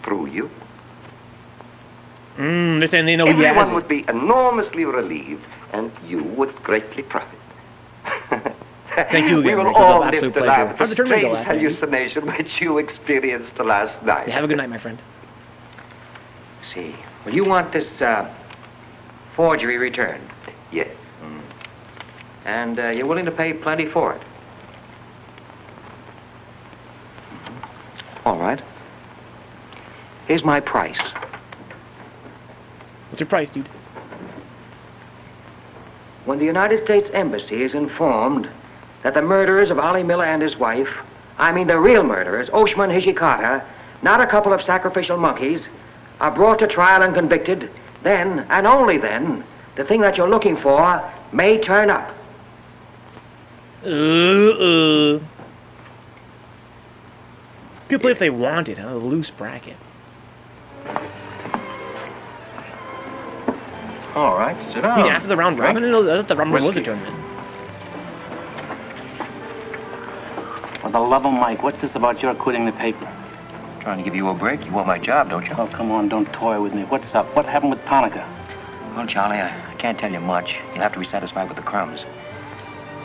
Through you. They're saying they know he has Everyone it. would be enormously relieved, and you would greatly profit. Thank you again, We will Rick. It was all an live absolute to pleasure. laugh How'd the the tournament go strange last night, Andy? hallucination which you experienced last night. Yeah, have a good night, my friend. See. Well, you want this forgery returned? Yes. And you're willing to pay plenty for it? All right. Here's my price. What's your price, dude? When the United States Embassy is informed that the murderers of Ollie Miller and his wife, I mean the real murderers, Oshman Hijikata, not a couple of sacrificial monkeys, are brought to trial and convicted, then, and only then, the thing that you're looking for may turn up. People play if they wanted, huh? A loose bracket. All right, sit down. I mean, after the round robin? I thought the round robin was the Whiskey. tournament. For the love of Mike, what's this about your quitting the paper? Trying to give you a break. You want my job, don't you? Oh, come on, don't toy with me. What's up? What happened with Tonica? Well, Charlie, I can't tell you much. You'll have to be satisfied with the crumbs.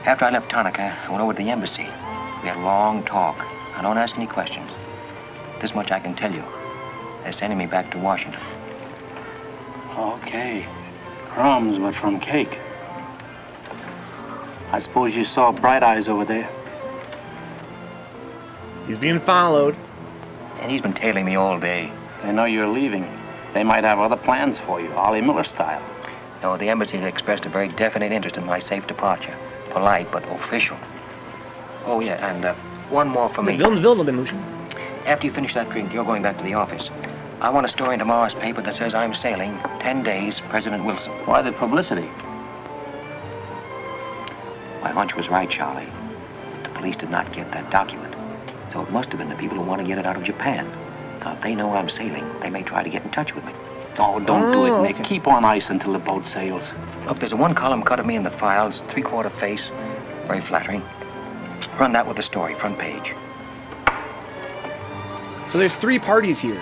After I left Tonica, I went over to the embassy. We had a long talk. Now, don't ask any questions. This much I can tell you. They're sending me back to Washington. Okay. Crumbs, but from cake. I suppose you saw Bright Eyes over there. He's being followed. And he's been tailing me all day. They know you're leaving. They might have other plans for you, Ollie Miller style. No, the embassy has expressed a very definite interest in my safe departure. Polite, but official. Oh, yeah, and one more for me. Wilmsville, been motion. After you finish that drink, you're going back to the office. I want a story in tomorrow's paper that says I'm sailing 10 days, President Wilson. Why the publicity? My hunch was right, Charlie. The police did not get that document. So it must have been the people who want to get it out of Japan. Now, if they know I'm sailing, they may try to get in touch with me. Oh, don't do it, Nick. Okay. Keep on ice until the boat sails. Look, there's a one-column cut of me in the files, 3/4 face. Very flattering. Run that with the story, front page. So there's 3 parties here.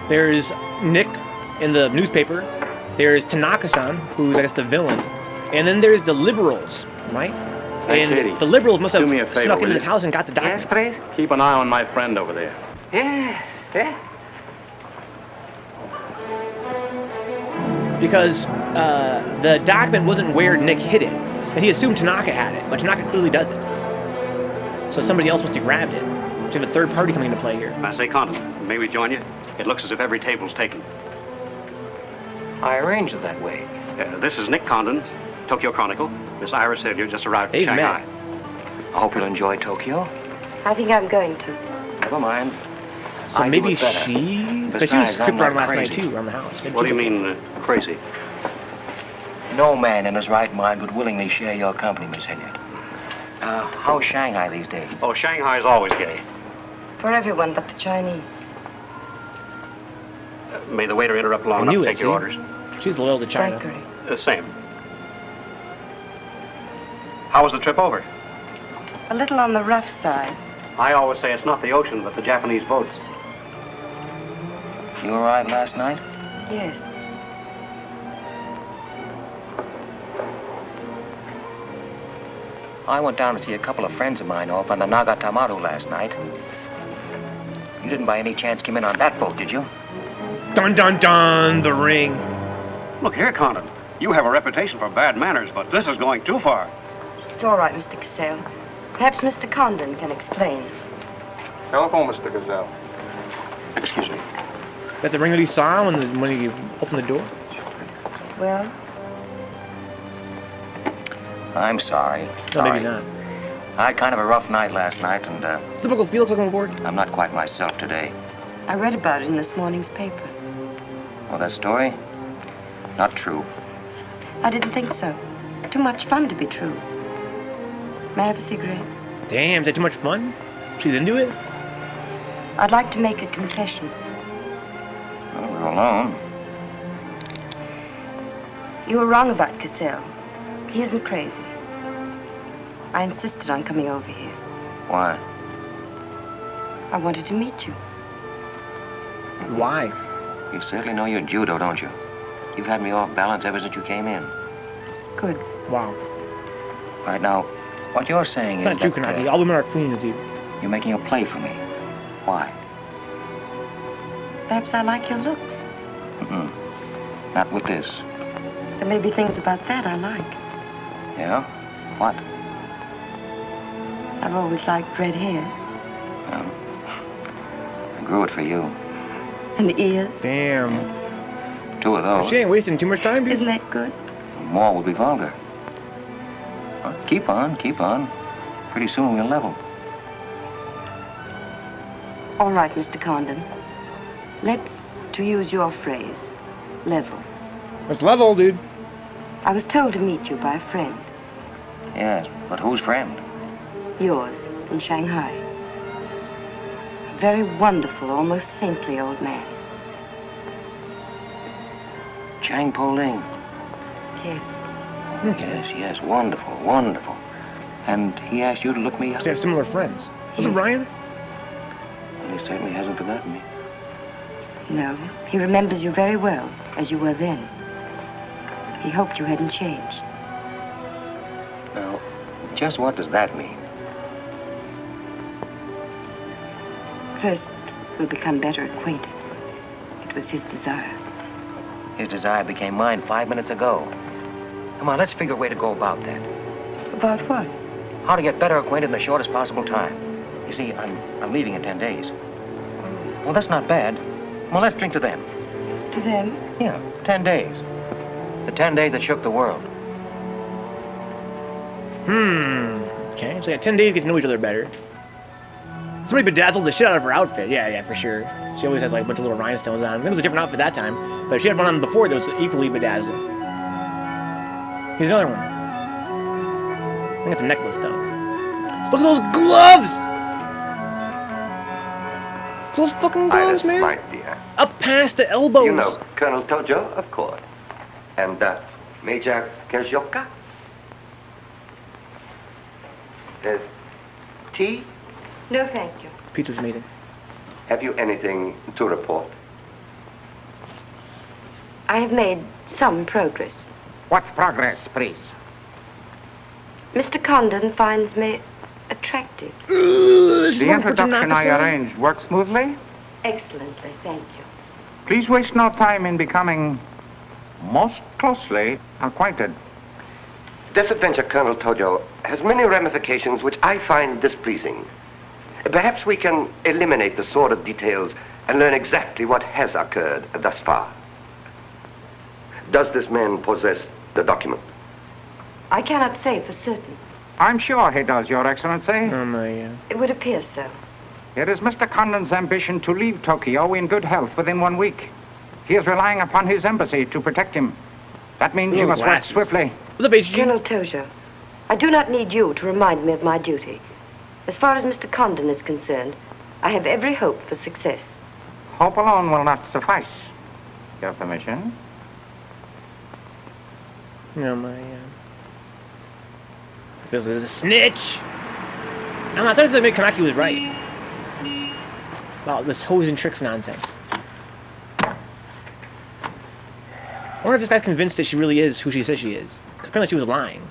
There's Nick in the newspaper. There's Tanaka-san, who's, I guess, the villain. And then there's the liberals, right? Hey, and Katie, the liberals must do me a have favor, snuck into will this you? house and got the document. Yes, please? Keep an eye on my friend over there. Yes, yes. Because the document wasn't where Nick hid it. And he assumed Tanaka had it, but Tanaka clearly doesn't. So somebody else must have grabbed it. So we have a third party coming into play here. I say, Condon, may we join you? It looks as if every table's taken. I arranged it that way. This is Nick Condon, Tokyo Chronicle. Miss Iris Hilliard just arrived from Shanghai. I hope you'll enjoy Tokyo. I think I'm going to. Never mind. So I maybe do it better. she... But Besides, she was skipped I'm around not last night, crazy. too, around the house. Maybe What do she you took mean, crazy? No man in his right mind would willingly share your company, Miss Hilliard. How's Shanghai these days? Oh, Shanghai's always gay. For everyone but the Chinese. May the waiter interrupt long enough to take your orders? She's loyal to China. Zachary. Same. How was the trip over? A little on the rough side. I always say it's not the ocean, but the Japanese boats. You arrived last night? Yes. I went down to see a couple of friends of mine off on the Nagatamaru last night. You didn't by any chance come in on that boat, did you? Dun dun dun, the ring. Look here, Condon. You have a reputation for bad manners, but this is going too far. It's all right, Mr. Cassell. Perhaps Mr. Condon can explain. Telephone, Mr. Gazelle. Excuse me. Is that the ring that he saw when he opened the door? Well, I'm sorry. No, maybe not. I had kind of a rough night last night, and Typical Felix looking aboard. I'm not quite myself today. I read about it in this morning's paper. Oh, that story? Not true. I didn't think so. Too much fun to be true. May I have a cigarette? Damn, is that too much fun? She's into it? I'd like to make a confession. Well, we're alone. You were wrong about Cassell. He isn't crazy. I insisted on coming over here. Why? I wanted to meet you. Why? You certainly know your judo, don't you? You've had me off balance ever since you came in. Good. Wow. Right now, what you're saying It's is not true, that, Kanaki. All women are queens, dude. you're making a play for me. Why? Perhaps I like your looks. Mm-mm. Not with this. There may be things about that I like. Yeah? What? I've always liked red hair. Well, I grew it for you. And the ears. Damn. 2 of those. She ain't wasting too much time, dude. Isn't that good? More would be vulgar. Well, keep on, keep on. Pretty soon we'll level. All right, Mr. Condon. Let's, to use your phrase, level. It's level, dude. I was told to meet you by a friend. Yes, but whose friend? Yours, in Shanghai. A very wonderful, almost saintly old man. Chang Po Ling. Yes. Okay. Yes, yes, wonderful, wonderful. And he asked you to look me up? They have similar friends. Was it Ryan? Well, he certainly hasn't forgotten me. No, he remembers you very well, as you were then. He hoped you hadn't changed. Now, just what does that mean? First, we'll become better acquainted. It was his desire. His desire became mine 5 minutes ago. Come on, let's figure a way to go about that. About what? How to get better acquainted in the shortest possible time. You see, I'm leaving in 10 days. Well, that's not bad. Well, let's drink to them. To them? Yeah, 10 days. The 10 days that shook the world. Okay, so 10 days to get to know each other better. Somebody bedazzled the shit out of her outfit. Yeah, for sure. She always has like a bunch of little rhinestones on. It was a different outfit that time, but if she had one on before that was equally bedazzled. Here's another one. I think it's a necklace though. Look at those gloves! Those fucking gloves, man. My dear. Up past the elbows. You know Colonel Tojo, of course. And Major Kerzhokka? Tea? No, thank you. Pizza's meeting. Have you anything to report? I have made some progress. What progress, please? Mr. Condon finds me attractive. The introduction I arranged worked smoothly? Excellently, thank you. Please waste no time in becoming most closely acquainted. This adventure, Colonel Tojo, has many ramifications which I find displeasing. Perhaps we can eliminate the sordid details and learn exactly what has occurred thus far. Does this man possess the document? I cannot say for certain. I'm sure he does, Your Excellency. Oh, my, It would appear so. It is Mr. Condon's ambition to leave Tokyo in good health within 1 week. He is relying upon his embassy to protect him. That means you must work swiftly. What's up, HG? Colonel Tojo, I do not need you to remind me of my duty. As far as Mr. Condon is concerned, I have every hope for success. Hope alone will not suffice. Your permission? No, my, It feels like there's a snitch! I'm not starting to think Kanaki was right. About this hose and tricks nonsense. I wonder if this guy's convinced that she really is who she says she is. Because apparently she was lying.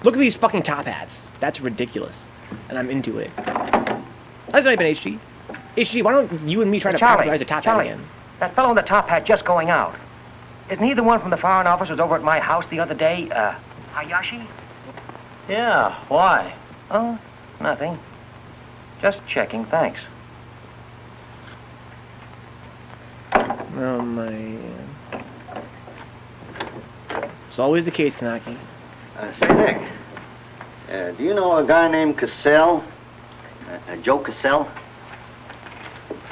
Look at these fucking top hats. That's ridiculous. And I'm into it. How's it been, HG? HG, why don't you and me try to popularize a top hat again? That fellow in the top hat just going out. Isn't he the one from the Foreign Office who was over at my house the other day? Hayashi? Yeah, why? Oh, nothing. Just checking, thanks. Oh my... It's always the case, Kanaki. Say, Nick, do you know a guy named Cassell? Joe Cassell?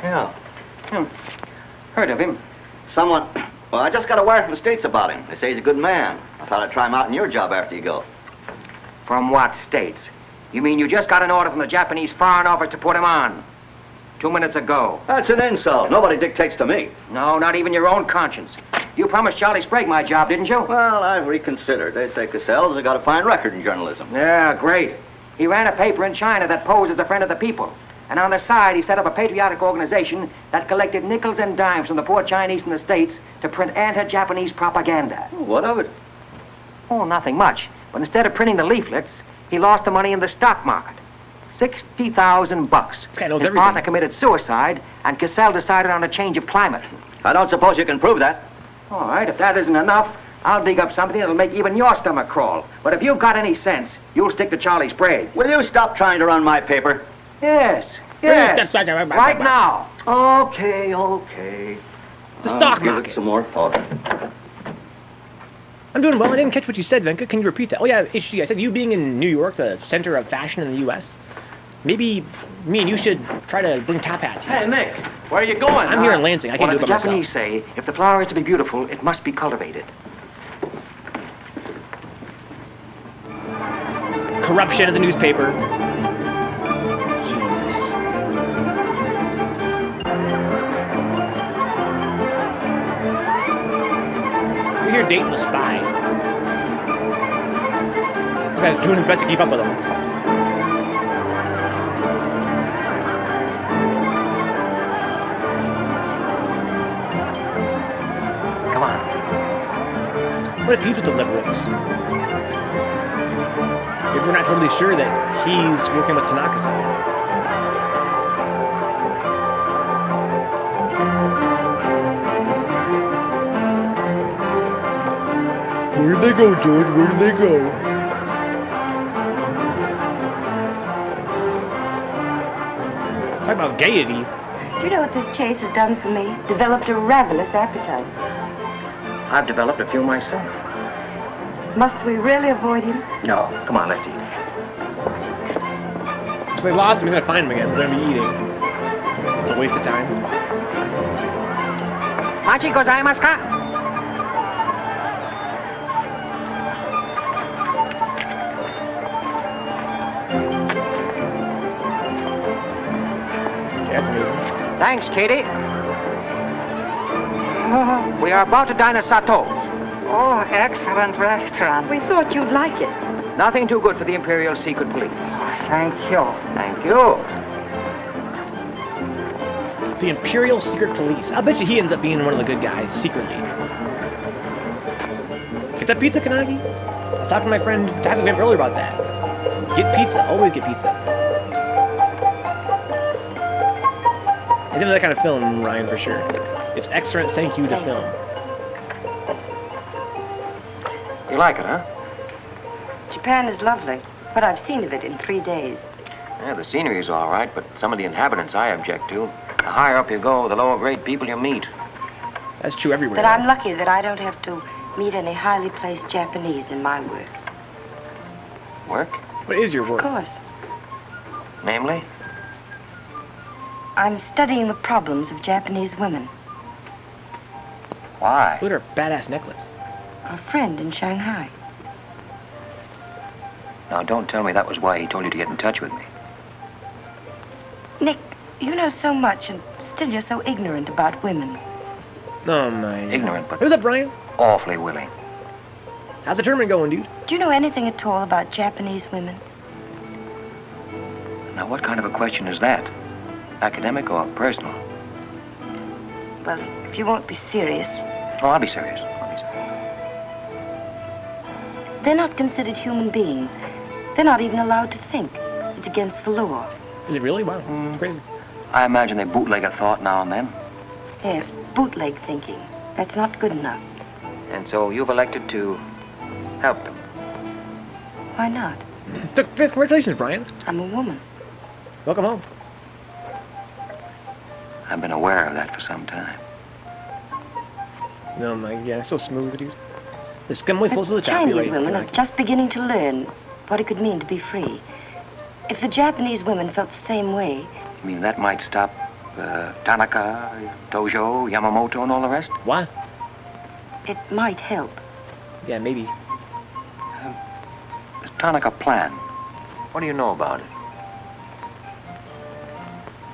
Yeah. Heard of him. Well, I just got a wire from the States about him. They say he's a good man. I thought I'd try him out in your job after you go. From what states? You mean you just got an order from the Japanese Foreign Office to put him on? 2 minutes ago. That's an insult. Nobody dictates to me. No, not even your own conscience. You promised Charlie Sprague my job, didn't you? Well, I've reconsidered. They say Cassell's got a fine record in journalism. Yeah, great. He ran a paper in China that posed as a friend of the people. And on the side, he set up a patriotic organization that collected nickels and dimes from the poor Chinese in the States to print anti-Japanese propaganda. What of it? Oh, nothing much. But instead of printing the leaflets, he lost the money in the stock market. $60,000. This guy knows His everything. partner committed suicide, and Cassell decided on a change of climate. I don't suppose you can prove that. All right, if that isn't enough, I'll dig up something that'll make even your stomach crawl. But if you've got any sense, you'll stick to Charlie Sprague. Will you stop trying to run my paper? Yes, right now. Okay. The stock give market. it some more thought. I'm doing well. I didn't catch what you said, Venka. Can you repeat that? Oh, yeah, HG, I said you being in New York, the center of fashion in the U.S., maybe me and you should try to bring top hats back. Hey, Nick, where are you going? I'm here in Lansing. I can't do it by the myself. Japanese say, if the flower is to be beautiful, it must be cultivated. Corruption of the newspaper. Jesus. We're here dating the spy. This guy's doing his best to keep up with him. Come on. What if he's with the liberals? Maybe we're not totally sure that he's working with Tanaka-san. Where'd they go, George? Where did they go? Talk about gaiety. Do you know what this chase has done for me? Developed a ravenous appetite. I've developed a few myself. Must we really avoid him? No, come on, let's eat. Because I lost him, he's gonna find him again. He's gonna be eating. It's a waste of time. Machi gozaimasu ka? Okay, that's amazing. Thanks, Katie. We are about to dine at Sato. Oh, excellent restaurant. We thought you'd like it. Nothing too good for the Imperial Secret Police. Thank you. Thank you. The Imperial Secret Police. I bet you he ends up being one of the good guys, secretly. Get that pizza, Kanagi? I was talking to my friend Taxi Vamp earlier about that. Get pizza. Always get pizza. It's that kind of film, Ryan, for sure. It's excellent, thank you to film. You like it, huh? Japan is lovely, but I've seen of it in 3 days. Yeah, the scenery is all right, but some of the inhabitants I object to. The higher up you go, the lower grade people you meet. That's true everywhere. But I'm lucky that I don't have to meet any highly placed Japanese in my work. Work? What is your work? Of course. Namely? I'm studying the problems of Japanese women. Why? Look at her badass necklace. A friend in Shanghai. Now, don't tell me that was why he told you to get in touch with me. Nick, you know so much, and still you're so ignorant about women. Oh, my. Ignorant, but... Who's up, Brian? Awfully willing. How's the tournament going, dude? Do you know anything at all about Japanese women? Now, what kind of a question is that? Academic or personal? Well, if you won't be serious. Oh, I'll be serious. They're not considered human beings. They're not even allowed to think. It's against the law. Is it really? Wow, it's crazy. I imagine they bootleg a thought now and then. Yes, bootleg thinking. That's not good enough. And so you've elected to help them. Why not? Took 5th, congratulations, Brian. I'm a woman. Welcome home. I've been aware of that for some time. Oh my, yeah, so smooth, dude. The skim always flows to the top. Chinese women are just beginning to learn what it could mean to be free. If the Japanese women felt the same way... You mean that might stop Tanaka, Tojo, Yamamoto, and all the rest? What? It might help. Yeah, maybe. This Tanaka plan, what do you know about it?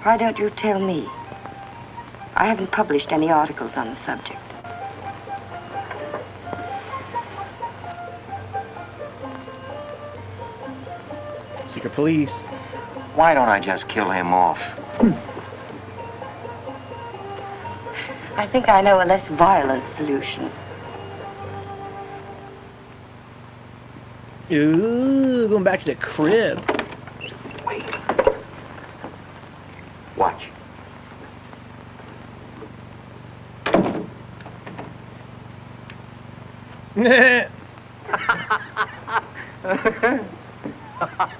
Why don't you tell me? I haven't published any articles on the subject. Secret police. Why don't I just kill him off? I think I know a less violent solution. Ooh, going back to the crib. Wait. Watch.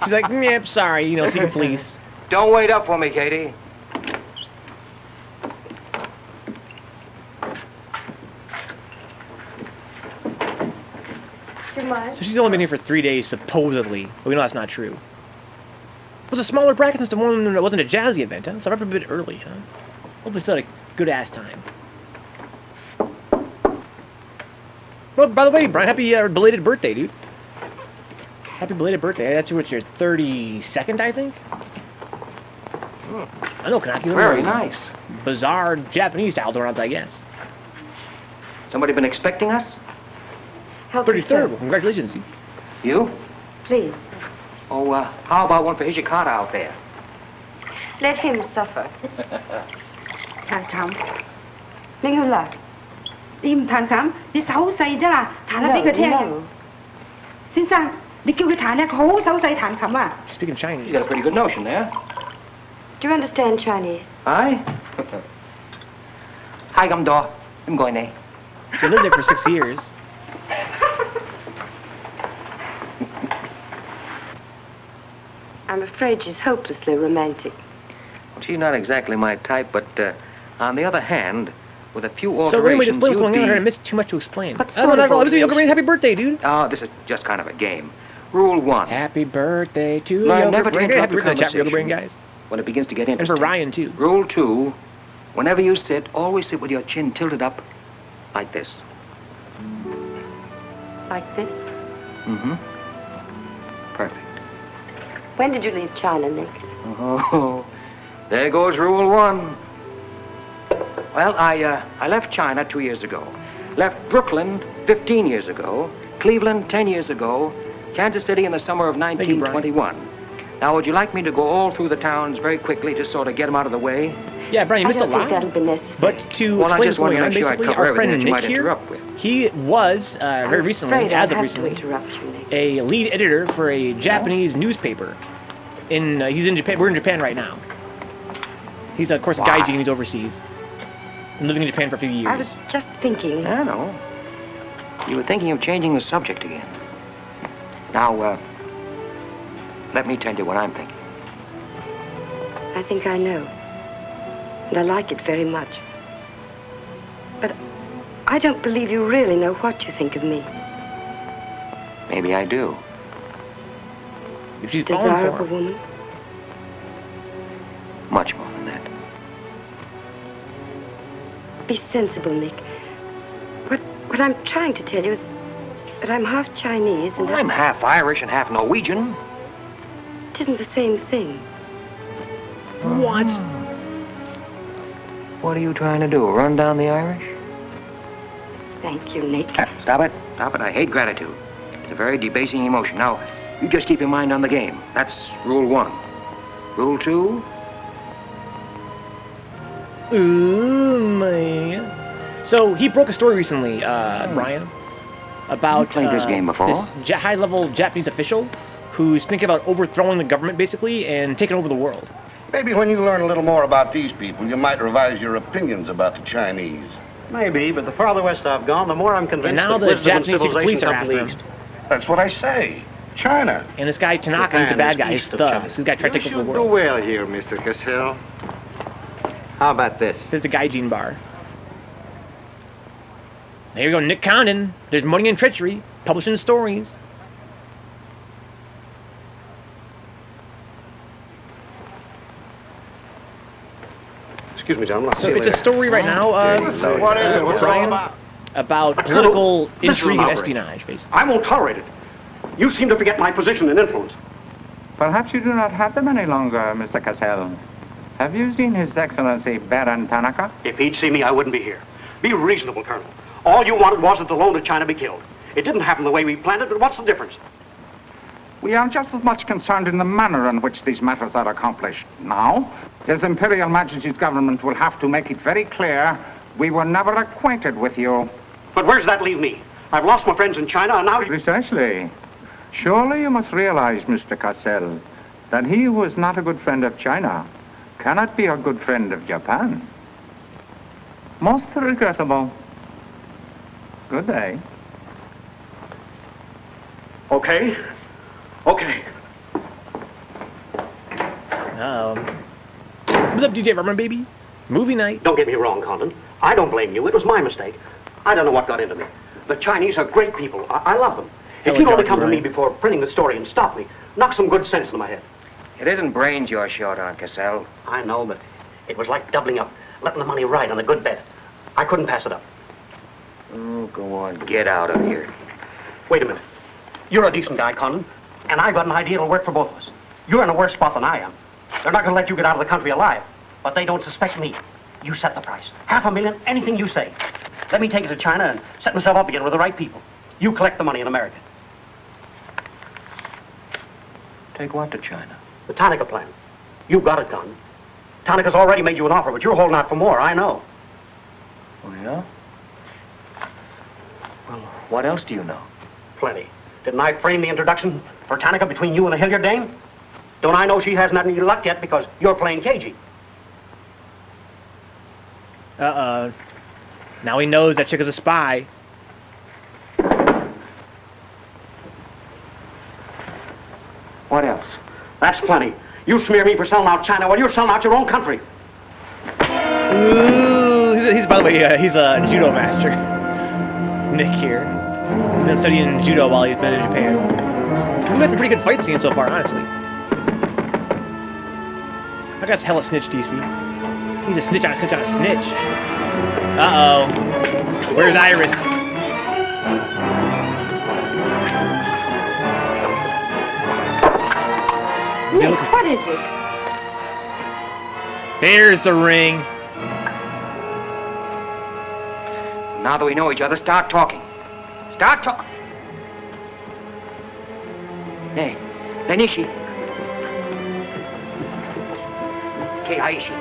She's like, yep, sorry, you know, secret police. Don't wait up for me, Katie. So she's only been here for 3 days, supposedly. But we know that's not true. It was a smaller bracket since the one that wasn't a jazzy event, huh? So I'm up a bit early, huh? Hopefully still had a good-ass time. Well, by the way, Brian, happy belated birthday, dude. Happy belated birthday. That's what, your 32nd, I think? I know Kanaki. Very nice. Bizarre Japanese style doorknobs, I guess. Somebody been expecting us? 33rd. Well, congratulations, dude. You? Please. Oh, how about one for Hijikata out there? Let him suffer. 彈琴，拎佢嚟。你唔彈琴，你手好細啫啦，彈下俾佢聽。先生，你叫佢彈咧，佢好手細彈琴啊。 Speaking Chinese. You got a pretty good notion there. Do you understand Chinese? Aye. Hi, Gumdor. I'm going there. You lived there for 6 years. I'm afraid she's hopelessly romantic. Well, she's not exactly my type, but on the other hand, with a few alterations... So anyway, explain what's going on here. I missed too much to explain. What's I don't know. Happy birthday, dude. Oh, this is just kind of a game. Rule 1. Happy birthday to Learn Yoga never to Brain. interrupt Happy a birthday, chat for Yoga Brain, conversation guys. when it begins to get And interesting. for Ryan, too. Rule 2. Whenever you sit, always sit with your chin tilted up like this. Like this? Mm-hmm. Perfect. When did you leave China, Nick? Oh, there goes Rule 1. Well, I left China 2 years ago. Left Brooklyn 15 years ago. Cleveland 10 years ago. Kansas City in the summer of 1921. Now, would you like me to go all through the towns very quickly, just sort of get them out of the way? Yeah, Brian, you missed a I don't think lot. that'll be necessary. But to Well, I explain just what's going wanted to on, make sure I basically, cover our everything friend that you Nick might here, interrupt with. he was, very recently, Afraid as I of have to recently, interrupt you, Nick. a lead editor for a Japanese newspaper. He's in Japan. We're in Japan right now. He's, of course, a gaijin. He's overseas. Been living in Japan for a few years. I was just thinking. I know. You were thinking of changing the subject again. Now, let me tell you what I'm thinking. I think I know. And I like it very much. But I don't believe you really know what you think of me. Maybe I do. If she's falling for Desirable him. woman. Much more than that. Be sensible, Nick. What I'm trying to tell you is that I'm half Chinese and I'm half Irish and half Norwegian. it isn't the same thing. What? What are you trying to do? Run down the Irish? Thank you, Nick. Stop it. Stop it. I hate gratitude. It's a very debasing emotion. Now, you just keep your mind on the game. That's Rule 1. Rule 2? Ooh, man. So he broke a story recently, Brian, about played this game before? this high-level Japanese official who's thinking about overthrowing the government, basically, and taking over the world. Maybe when you learn a little more about these people, you might revise your opinions about the Chinese. Maybe, but the farther west I've gone, the more I'm convinced And now that the wisdom and Japanese secret police civilization are come from after the him. east. That's what I say. China. And this guy Tanaka, he's the Japan bad is guy. He's east of thug. China. This guy tried to take over the Do world. well here, Mr. Cassell. How about this? There's the gaijin bar. There you go, Nick Condon. There's money and treachery, publishing stories. Excuse me, gentlemen. So it's a story right now, What is it? What's it all Brian, about political intrigue and espionage, basically. I won't tolerate it. You seem to forget my position and influence. Perhaps you do not have them any longer, Mr. Cassell. Have you seen His Excellency Baron Tanaka? If he'd see me, I wouldn't be here. Be reasonable, Colonel. All you wanted was that the loan to China be killed. It didn't happen the way we planned it, but what's the difference? We are just as much concerned in the manner in which these matters are accomplished. Now, His Imperial Majesty's government will have to make it very clear we were never acquainted with you. But where does that leave me? I've lost my friends in China, and now... Precisely. Surely you must realize, Mr. Cassell, that he who is not a good friend of China cannot be a good friend of Japan. Most regrettable. Good day. Okay. Okay. What's up, DJ Rubber Baby? Movie night. Don't get me wrong, Condon. I don't blame you. It was my mistake. I don't know what got into me. The Chinese are great people. I love them. If you'd only come to me before printing the story and stop me, knock some good sense into my head. It isn't brains you're short on, Cassell. I know, but it was like doubling up, letting the money ride on a good bet. I couldn't pass it up. Oh, go on. Get out of here. Wait a minute. You're a decent guy, Condon, and I've got an idea that'll work for both of us. You're in a worse spot than I am. They're not going to let you get out of the country alive, but they don't suspect me. You set the price. $500,000, anything you say. Let me take it to China and set myself up again with the right people. You collect the money in America. Take what to China? The Tanaka plan. You've got it, Condon. Tanaka's already made you an offer, but you're holding out for more, I know. Oh, yeah? Well, what else do you know? Plenty. Didn't I frame the introduction for Tanaka between you and the Hilliard dame? Don't I know she hasn't had any luck yet because you're playing cagey? Now he knows that chick is a spy. What else? That's plenty. You smear me for selling out China while you're selling out your own country. Ooh, he's by the way, he's a judo master. Nick here. He's been studying judo while he's been in Japan. We've had some pretty good fight scenes so far, honestly. That guy's hella snitch, DC. He's a snitch on a snitch on a snitch. Uh-oh. Where's Iris? Nick, what is it? There's the ring. Now that we know each other, start talking. Start talking. Hey, Benishi. Keiaishi.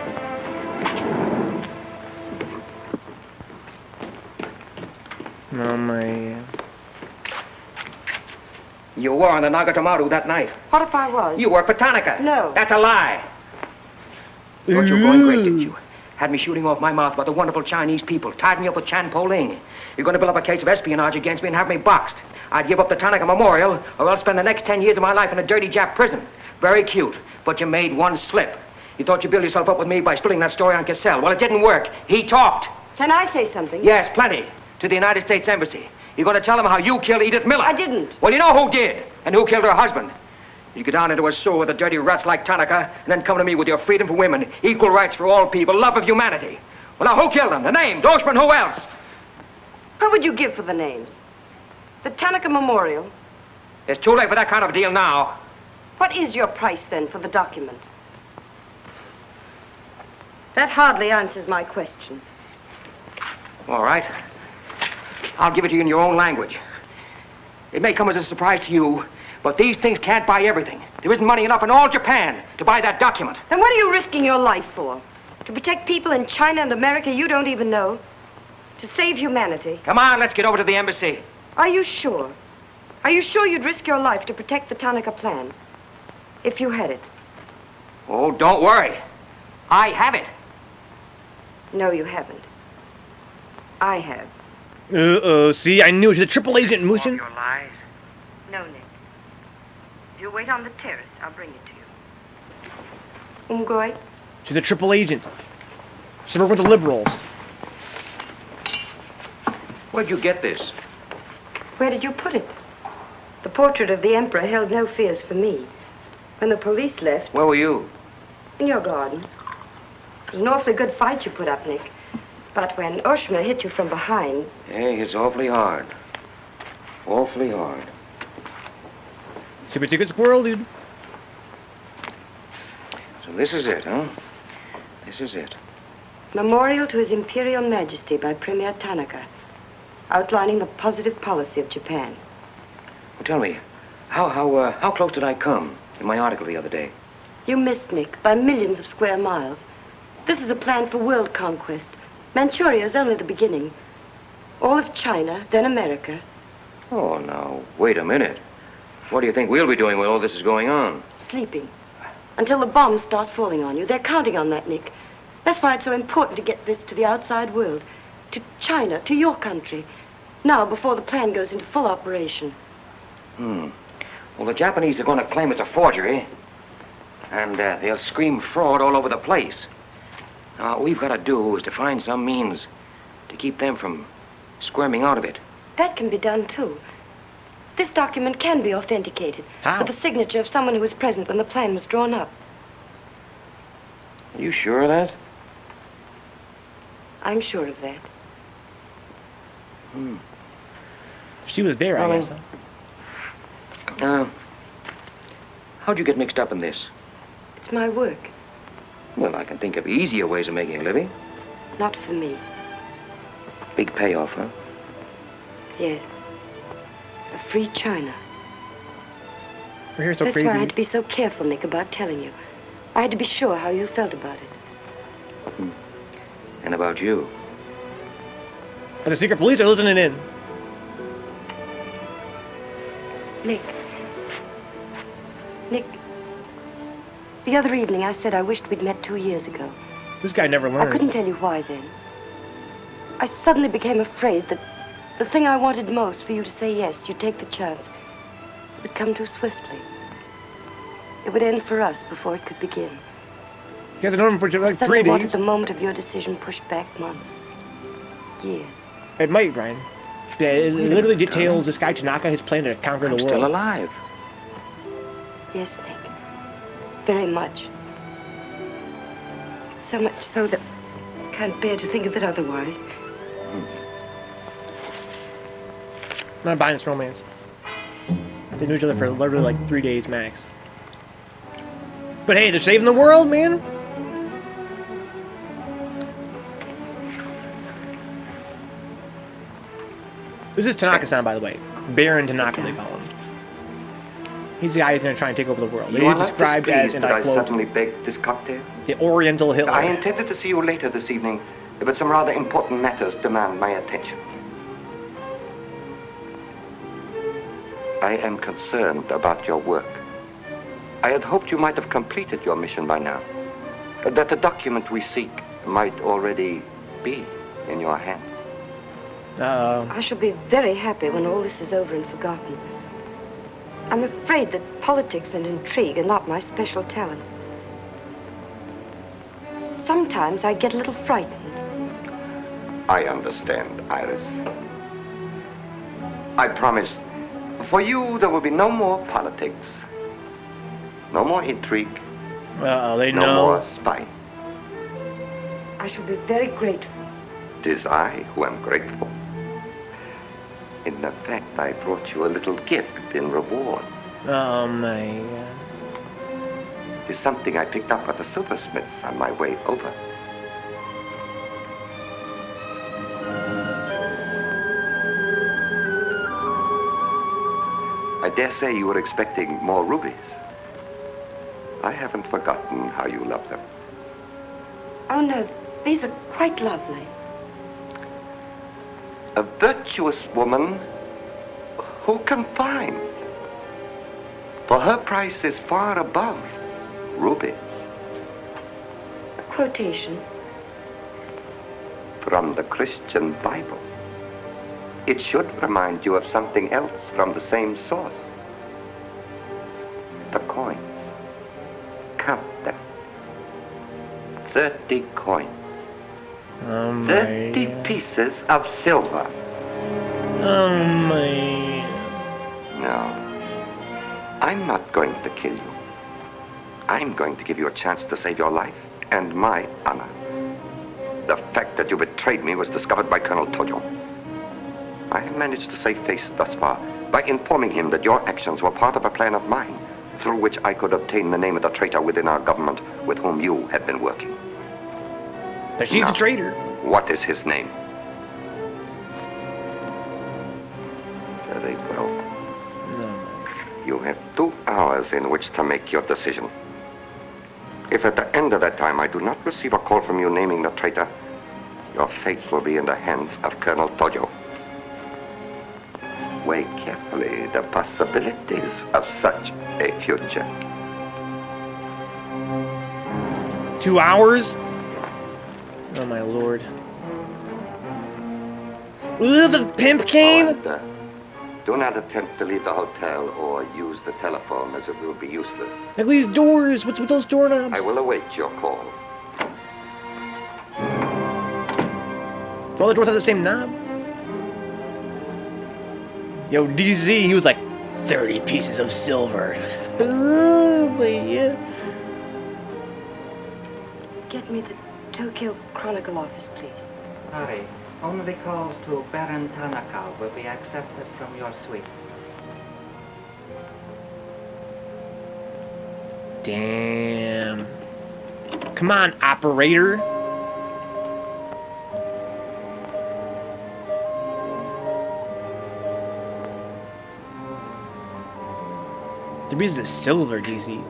Oh my. You were on the Nagatomaru that night. What if I was? You worked for Tanaka. No. That's a lie. Thought you were going great, didn't you? Had me shooting off my mouth about the wonderful Chinese people. Tied me up with Chan Po-ling. You're going to build up a case of espionage against me and have me boxed. I'd give up the Tanaka Memorial, or I'll spend the next 10 years of my life in a dirty Jap prison. Very cute, but you made one slip. You thought you'd build yourself up with me by spilling that story on Cassell. Well, it didn't work. He talked. Can I say something? Yes, plenty. To the United States Embassy. You're going to tell them how you killed Edith Miller. I didn't. Well, you know who did, and who killed her husband. You go down into a sewer with the dirty rats like Tanaka, and then come to me with your freedom for women, equal rights for all people, love of humanity. Well, now, who killed them? The name, Doshman, who else? What would you give for the names? The Tanaka Memorial. It's too late for that kind of deal now. What is your price, then, for the document? That hardly answers my question. All right. I'll give it to you in your own language. It may come as a surprise to you, but these things can't buy everything. There isn't money enough in all Japan to buy that document. Then what are you risking your life for? To protect people in China and America you don't even know? To save humanity? Come on, let's get over to the embassy. Are you sure? Are you sure you'd risk your life to protect the Tanaka plan? If you had it? Oh, don't worry. I have it. No, you haven't. I have. Uh-oh, see, I knew it was a triple agent in motion. Your lies? No, Nick. You wait on the terrace. I'll bring it to you. Umgoy? She's a triple agent. She's working with the liberals. Where'd you get this? Where did you put it? The portrait of the Emperor held no fears for me. When the police left... Where were you? In your garden. It was an awfully good fight you put up, Nick. But when Oshima hit you from behind... Hey, it's awfully hard. Awfully hard. Super Ticket Squirrel, dude. So this is it, huh? This is it. Memorial to His Imperial Majesty by Premier Tanaka, outlining the positive policy of Japan. Well, tell me, how close did I come in my article the other day? You missed, Nick, by millions of square miles. This is a plan for world conquest. Manchuria is only the beginning. All of China, then America. Oh, now, wait a minute. What do you think we'll be doing while all this is going on? Sleeping. Until the bombs start falling on you. They're counting on that, Nick. That's why it's so important to get this to the outside world. To China, to your country. Now, before the plan goes into full operation. Well, the Japanese are going to claim it's a forgery. And they'll scream fraud all over the place. Now, what we've got to do is to find some means to keep them from squirming out of it. That can be done, too. This document can be authenticated. How? With the signature of someone who was present when the plan was drawn up. Are you sure of that? I'm sure of that. She was there, I guess. How'd you get mixed up in this? It's my work. Well, I can think of easier ways of making a living. Not for me. Big payoff, huh? Yes. A free China. We're here so That's crazy. why I had to be so careful, Nick, about telling you. I had to be sure how you felt about it. And about you. But the secret police are listening in. Nick. The other evening I said I wished we'd met 2 years ago. This guy never learned. I couldn't tell you why then. I suddenly became afraid that the thing I wanted most for you to say yes, you'd take the chance, would come too swiftly. It would end for us before it could begin. You guys have known him for like 3 Suddenly days. wanted the moment of your decision pushed back months. Years. It might, Brian. Yeah, it literally details this guy Tanaka, his plan to conquer the world. Still alive. Yes, Nick. Very much. So much so that I can't bear to think of it otherwise. I'm not buying this romance. They knew each other for literally like 3 days max. But hey, they're saving the world, man! This is Tanaka-san, by the way. Baron Tanaka, they call him. He's the guy who's going to try and take over the world. He's described as, and I I quote, suddenly begged this cocktail. the Oriental Hitler. I intended to see you later this evening, but some rather important matters demand my attention. I am concerned about your work. I had hoped you might have completed your mission by now, that the document we seek might already be in your hands. I shall be very happy when all this is over and forgotten. I'm afraid that politics and intrigue are not my special talents. Sometimes I get a little frightened. I understand, Iris. I promise, for you there will be no more politics, no more intrigue, they no know. more spying. I shall be very grateful. It is I who am grateful. In fact, I brought you a little gift in reward. Oh my god. It's something I picked up at the silversmith's on my way over. I dare say you were expecting more rubies. I haven't forgotten how you love them. Oh no, these are quite lovely. A virtuous woman who can find. For her price is far above rubies. A quotation. From the Christian Bible. It should remind you of something else from the same source. The coins. Count them. 30 coins. 30 pieces of silver. Oh my. No. I'm not going to kill you. I'm going to give you a chance to save your life and my honor. The fact that you betrayed me was discovered by Colonel Tojo. I have managed to save face thus far by informing him that your actions were part of a plan of mine, through which I could obtain the name of the traitor within our government with whom you had been working. But she's a traitor. What is his name? Very well. You have 2 hours in which to make your decision. If at the end of that time I do not receive a call from you naming the traitor, your fate will be in the hands of Colonel Tojo. Weigh carefully the possibilities of such a future. 2 hours? Oh my lord. Ugh, the pimp cane? Do not attempt to leave the hotel or use the telephone, as it will be useless. Like these doors. What's with those doorknobs? I will await your call. Do all the doors have the same knob? Yo, DZ, he was like, 30 pieces of silver. Oh, but yeah. Get me the Tokyo Chronicle office, please. Sorry, only calls to Baron Tanaka will be accepted from your suite. Damn. Come on, operator. The reason is silver, DC.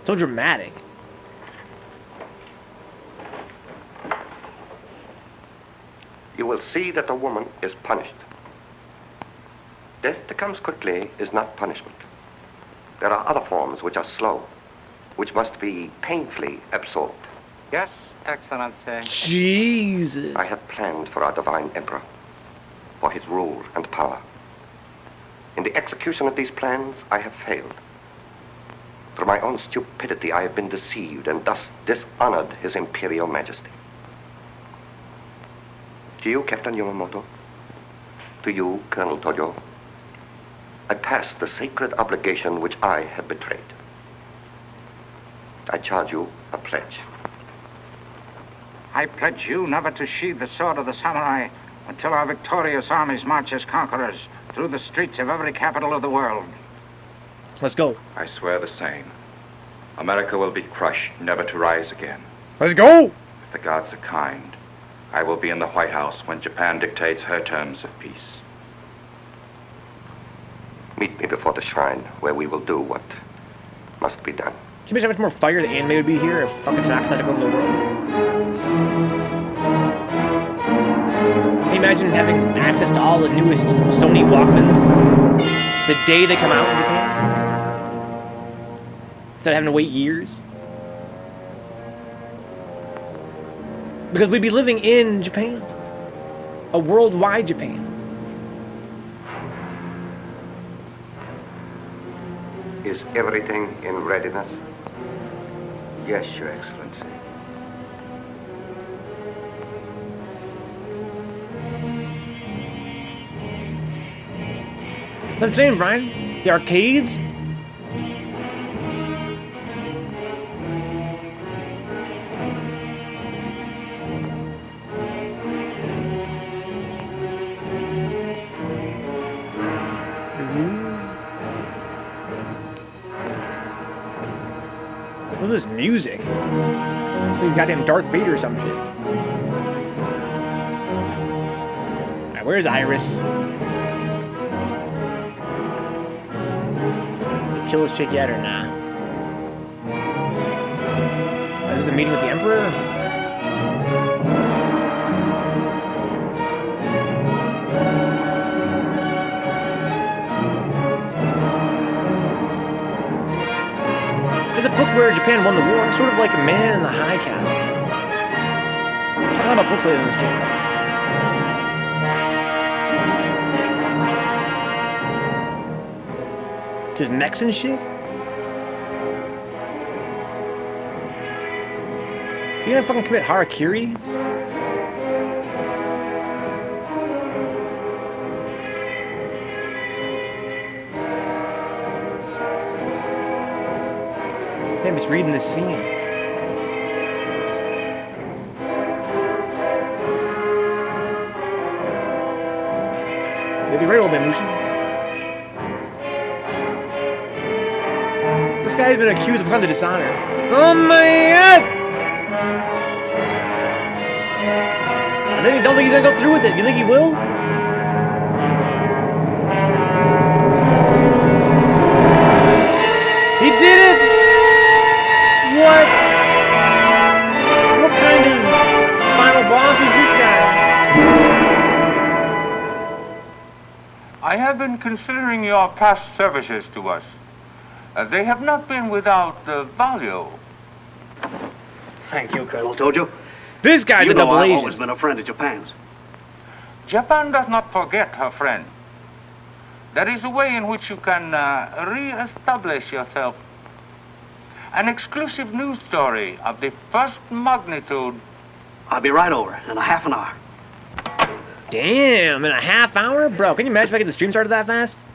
So dramatic. You will see that the woman is punished. Death that comes quickly is not punishment. There are other forms which are slow, which must be painfully absorbed. Yes, Excellency. Jesus. I have planned for our divine emperor, for his rule and power. In the execution of these plans, I have failed. Through my own stupidity, I have been deceived and thus dishonored his imperial majesty. To you, Captain Yamamoto, To you, Colonel Tojo, I pass the sacred obligation which I have betrayed. I charge you a pledge. I pledge you never to sheathe the sword of the samurai until our victorious armies march as conquerors through the streets of every capital of the world. Let's go. I swear the same. America will be crushed, never to rise again. Let's go! If the gods are kind, I will be in the White House when Japan dictates her terms of peace. Meet me before the shrine, where we will do what must be done. Can you imagine how much more fire the anime would be here if fucking Tanaka took over the world? Can you imagine having access to all the newest Sony Walkmans the day they come out in Japan? Instead of having to wait years? Because we'd be living in Japan. A worldwide Japan. Is everything in readiness? Yes, Your Excellency. What I'm saying, Brian, the arcades. Look at this music. He's goddamn Darth Vader or some shit. Alright, where's Iris? Did they kill this chick yet or nah? Is this a meeting with the Emperor? There's a book where Japan won the war, sort of like A Man in the High Castle. I'm talking about books later in this channel. Just mechs and shit? Is he gonna fucking commit harakiri? I'm just reading this scene. Maybe right a little bit, Mushin. This guy's been accused of kind of dishonor. Oh my god! I don't think he's gonna go through with it. You think he will? He did it! What? What kind of final boss is this guy? I have been considering your past services to us. They have not been without value. Thank you, Colonel Tojo. This guy's a double agent. I've always been a friend of Japan's. Japan does not forget her friend. There is a way in which you can re-establish yourself. An exclusive news story of the first magnitude. I'll be right over in a half an hour. Damn, in a half hour? Bro, can you imagine if I get the stream started that fast?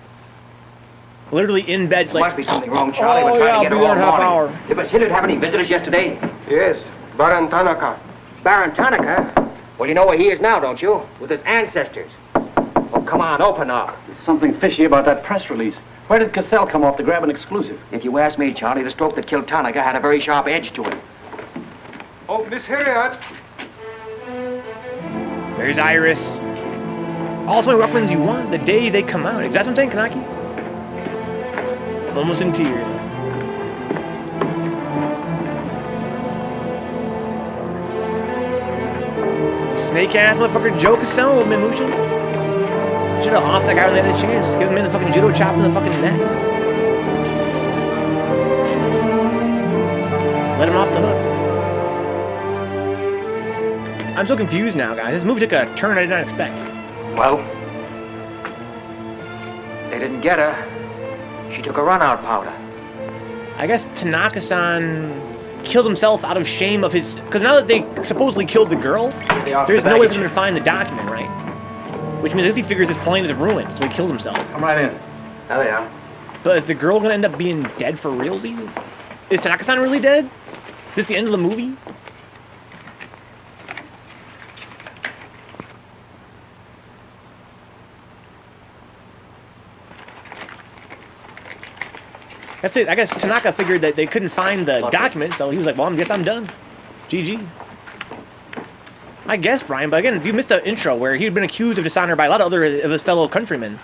Literally in bed, There like... must be something wrong, Charlie. We're Oh, trying yeah, to I'll get be her there all in a half morning. hour. Did Basilio have any visitors yesterday? Yes, Baron Tanaka. Baron Tanaka? Well, you know where he is now, don't you? With his ancestors. Oh, come on, open up. There's something fishy about that press release. Where did Cassell come off to grab an exclusive? If you ask me, Charlie, the stroke that killed Tanaka had a very sharp edge to it. Oh, Miss Harriet. There's Iris. Also, weapons you want the day they come out. Is that what I'm saying, Kanaki? I'm almost in tears. Snake-ass motherfucker Joe Cassell, Mushin. Should have off that guy when they had the chance. Give him in the fucking judo chop in the fucking neck. Let him off the hook. I'm so confused now, guys. This movie took a turn I did not expect. Well, they didn't get her. She took a run-out powder. I guess Tanaka-san killed himself out of shame of his... Because now that they supposedly killed the girl, there's no way for them to find the document, right? Which means he figures his plane is ruined, so he killed himself. Come right in. There they are. But is the girl gonna end up being dead for realsies? Is Tanaka-san really dead? Is this the end of the movie? That's it. I guess Tanaka figured that they couldn't find the document, so he was like, well, I guess I'm done. GG. I guess, Brian, but again, you missed an intro where he'd been accused of dishonor by a lot of other of his fellow countrymen.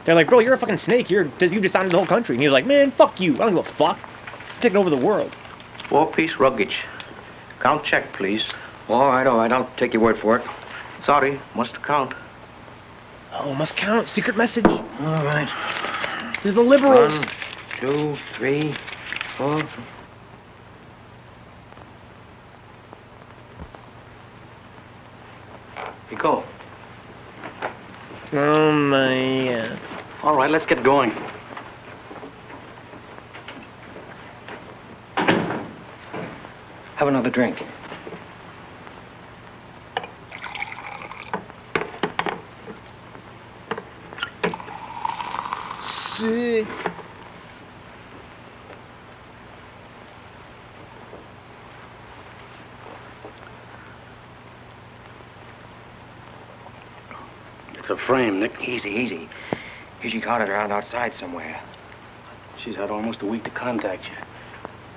They're like, bro, you're a fucking snake. You dishonored the whole country. And he was like, man, fuck you. I don't give a fuck. I'm taking over the world. 4-piece luggage. Count check, please. All right. I'll take your word for it. Sorry, must count. Oh, must count. Secret message. All right. This is the liberals. 1, 2, 3, 4. Here you go. Oh, my... All right, let's get going. Have another drink. Sick. It's a frame, Nick. Easy. She caught it around outside somewhere. She's had almost a week to contact you.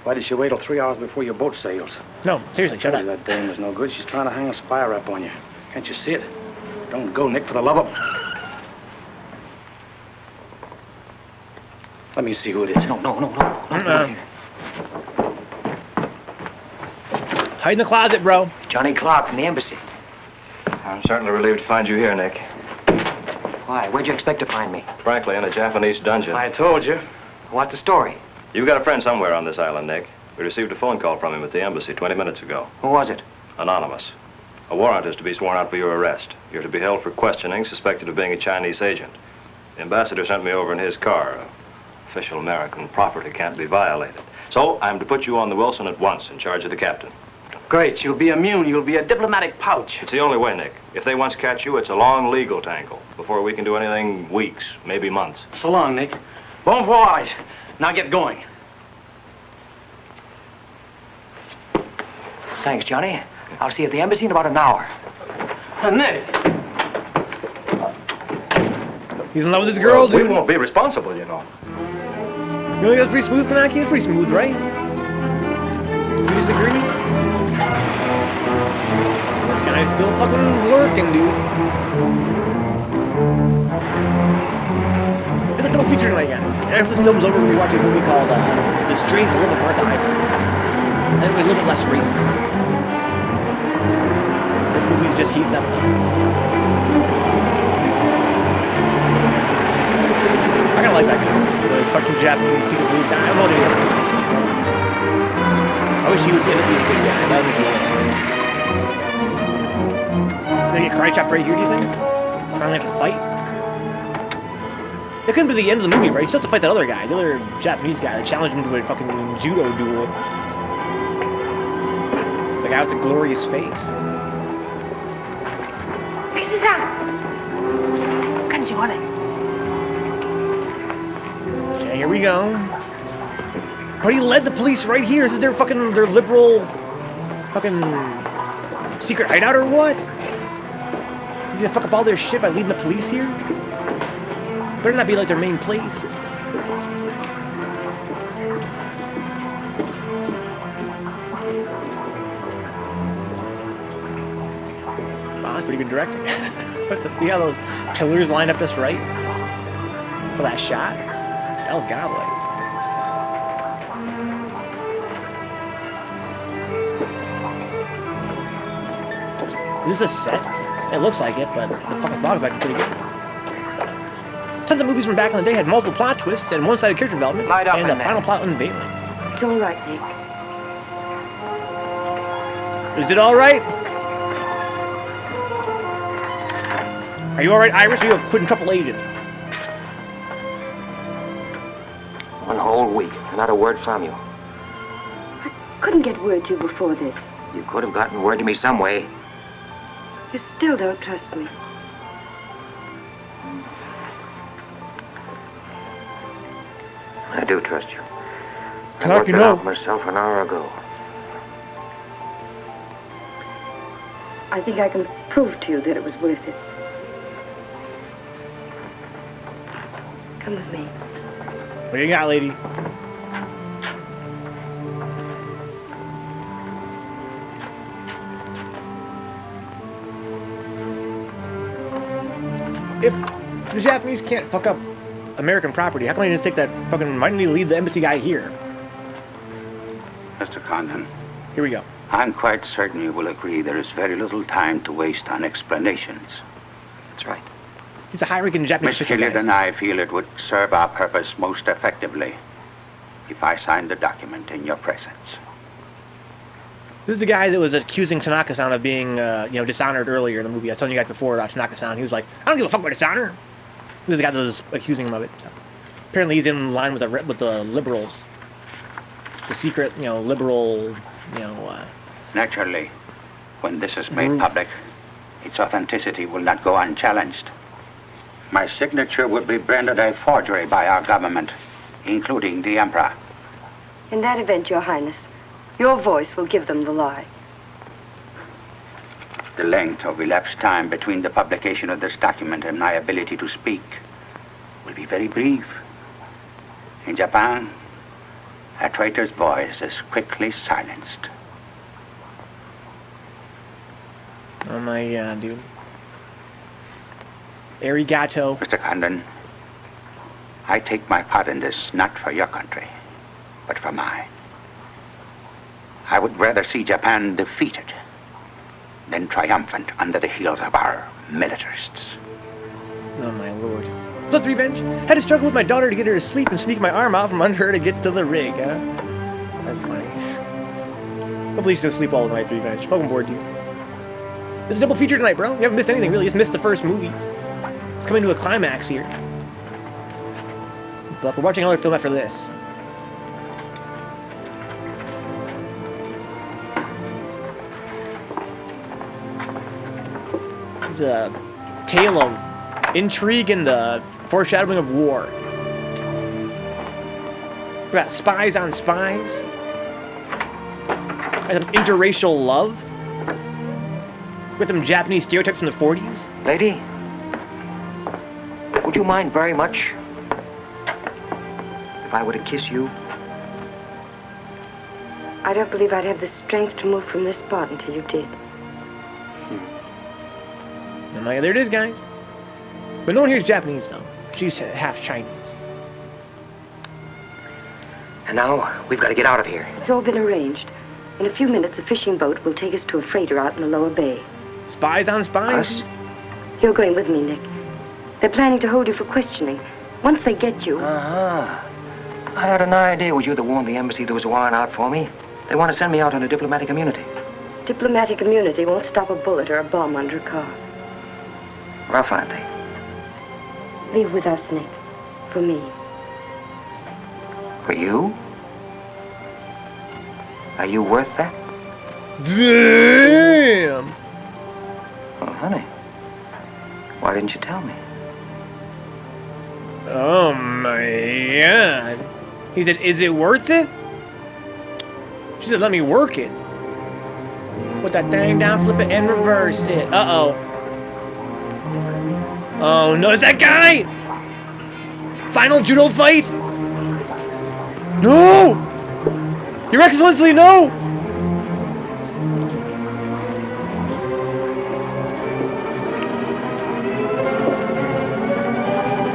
Why did she wait till 3 hours before your boat sails? No, seriously, shut up. That dame is no good. She's trying to hang a spy rap on you. Can't you see it? Don't go, Nick, for the love of... Let me see who it is. No. Hide in the closet, bro. Johnny Clark from the embassy. I'm certainly relieved to find you here, Nick. Why? Where'd you expect to find me? Frankly, in a Japanese dungeon. I told you. What's the story? You've got a friend somewhere on this island, Nick. We received a phone call from him at the embassy 20 minutes ago. Who was it? Anonymous. A warrant is to be sworn out for your arrest. You're to be held for questioning, suspected of being a Chinese agent. The ambassador sent me over in his car. Official American property can't be violated. So I'm to put you on the Wilson at once in charge of the captain. Great. You'll be immune. You'll be a diplomatic pouch. It's the only way, Nick. If they once catch you, it's a long legal tangle. Before we can do anything, weeks, maybe months. So long, Nick. Bon voyage. Now get going. Thanks, Johnny. I'll see you at the embassy in about an hour. Nick. He's in love with this girl, dude. We won't be responsible, you know. You think that's pretty smooth, Tanaki? It's pretty smooth, right? You disagree? This guy's still fucking lurking, dude. It's a double feature tonight, guys. After this film's over, we're gonna be watching a movie called The Strange Life of Martha Island. And it's gonna be a little bit less racist. This movie's just heating up, though. I kinda like that guy. The fucking Japanese secret police guy. I don't know what it is. I wish he would end up being a good guy, but I don't think he will. They get karate chopped right here, do you think? Finally have to fight? That couldn't be the end of the movie, right? He still has to fight that other guy, the other Japanese guy that challenged him to a fucking judo duel. The guy with the glorious face. 李先生，跟住我嚟。 Okay, here we go. But he led the police right here. This is their liberal fucking secret hideout or what? He's gonna fuck up all their shit by leading the police here? Better not be like their main place. Wow, that's pretty good directing. But to see how those pillars lined up just right for that shot, that was godlike. Is this a set? It looks like it, but the fucking fog effect is pretty good. Tons of movies from back in the day had multiple plot twists and one-sided character development, and a final plot unveiling. It's all right, Nick. Is it all right? Are you all right, Iris? Or are you a quintuple agent? 1 whole week, and not a word from you. Couldn't get word to you before this. You could have gotten word to me some way. You still don't trust me. I do trust you. I Talk, worked you it know. out myself an hour ago. I think I can prove to you that it was worth it. Come with me. What do you got, lady? If the Japanese can't fuck up American property, how come they just take that fucking... Why didn't he leave the embassy guy here? Mr. Condon. Here we go. I'm quite certain you will agree there is very little time to waste on explanations. That's right. He's a high-ranking Japanese Miss official, Hilliard guys. and I feel it would serve our purpose most effectively if I signed the document in your presence. This is the guy that was accusing Tanaka-san of being, dishonored earlier in the movie. I was telling you guys before about Tanaka-san. He was like, I don't give a fuck about dishonor. This is the guy that was accusing him of it. So, apparently he's in line with the liberals. The secret, liberal, Naturally, when this is made public, its authenticity will not go unchallenged. My signature would be branded a forgery by our government, including the Emperor. In that event, Your Highness, your voice will give them the lie. The length of elapsed time between the publication of this document and my ability to speak will be very brief. In Japan, a traitor's voice is quickly silenced. Oh my god, dude. Arigato. Mr. Condon, I take my part in this not for your country, but for mine. I would rather see Japan defeated than triumphant under the heels of our militarists. Oh my lord. Blood revenge? Had to struggle with my daughter to get her to sleep and sneak my arm out from under her to get to the rig, huh? That's funny. Hopefully she's gonna sleep all night, revenge. Welcome aboard, dude. This is a double feature tonight, bro. You haven't missed anything, really. You just missed the first movie. It's coming to a climax here. But we're watching another film after this. It's a tale of intrigue and the foreshadowing of war. We got spies on spies. And some interracial love. With some Japanese stereotypes from the 40s. Lady, would you mind very much if I were to kiss you? I don't believe I'd have the strength to move from this spot until you did. There it is, guys. But no one here is Japanese, though. She's half Chinese. And now, we've got to get out of here. It's all been arranged. In a few minutes, a fishing boat will take us to a freighter out in the lower bay. Spies on spies? Us? You're going with me, Nick. They're planning to hold you for questioning. Once they get you... Uh-huh. I had an idea it was you that warned the embassy there was a warrant out for me. They want to send me out on a diplomatic immunity. Diplomatic immunity won't stop a bullet or a bomb under a car. Rough, aren't they? Leave with us, Nick. For me. For you? Are you worth that? Damn! Oh, honey. Why didn't you tell me? Oh my god. He said, is it worth it? She said, let me work it. Put that thing down, flip it, and reverse it. Uh-oh. Oh no, is that guy? Final judo fight? No! Your Excellency, no!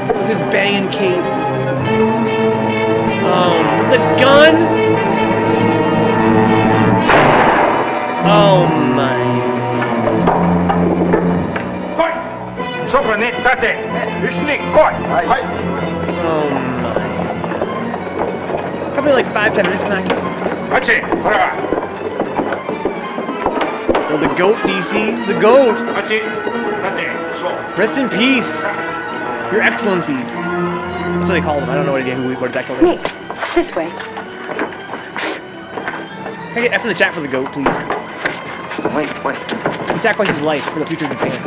Look at his banging cape. But the gun? Oh my. Oh my god. Probably like 5-10 minutes, can I get? Oh, the goat, DC. The goat. Rest in peace. Your Excellency. That's what they called him. I don't know what that called him. Nick, this way. Can I get F in the chat for the goat, please? Wait. He sacrificed his life for the future of Japan.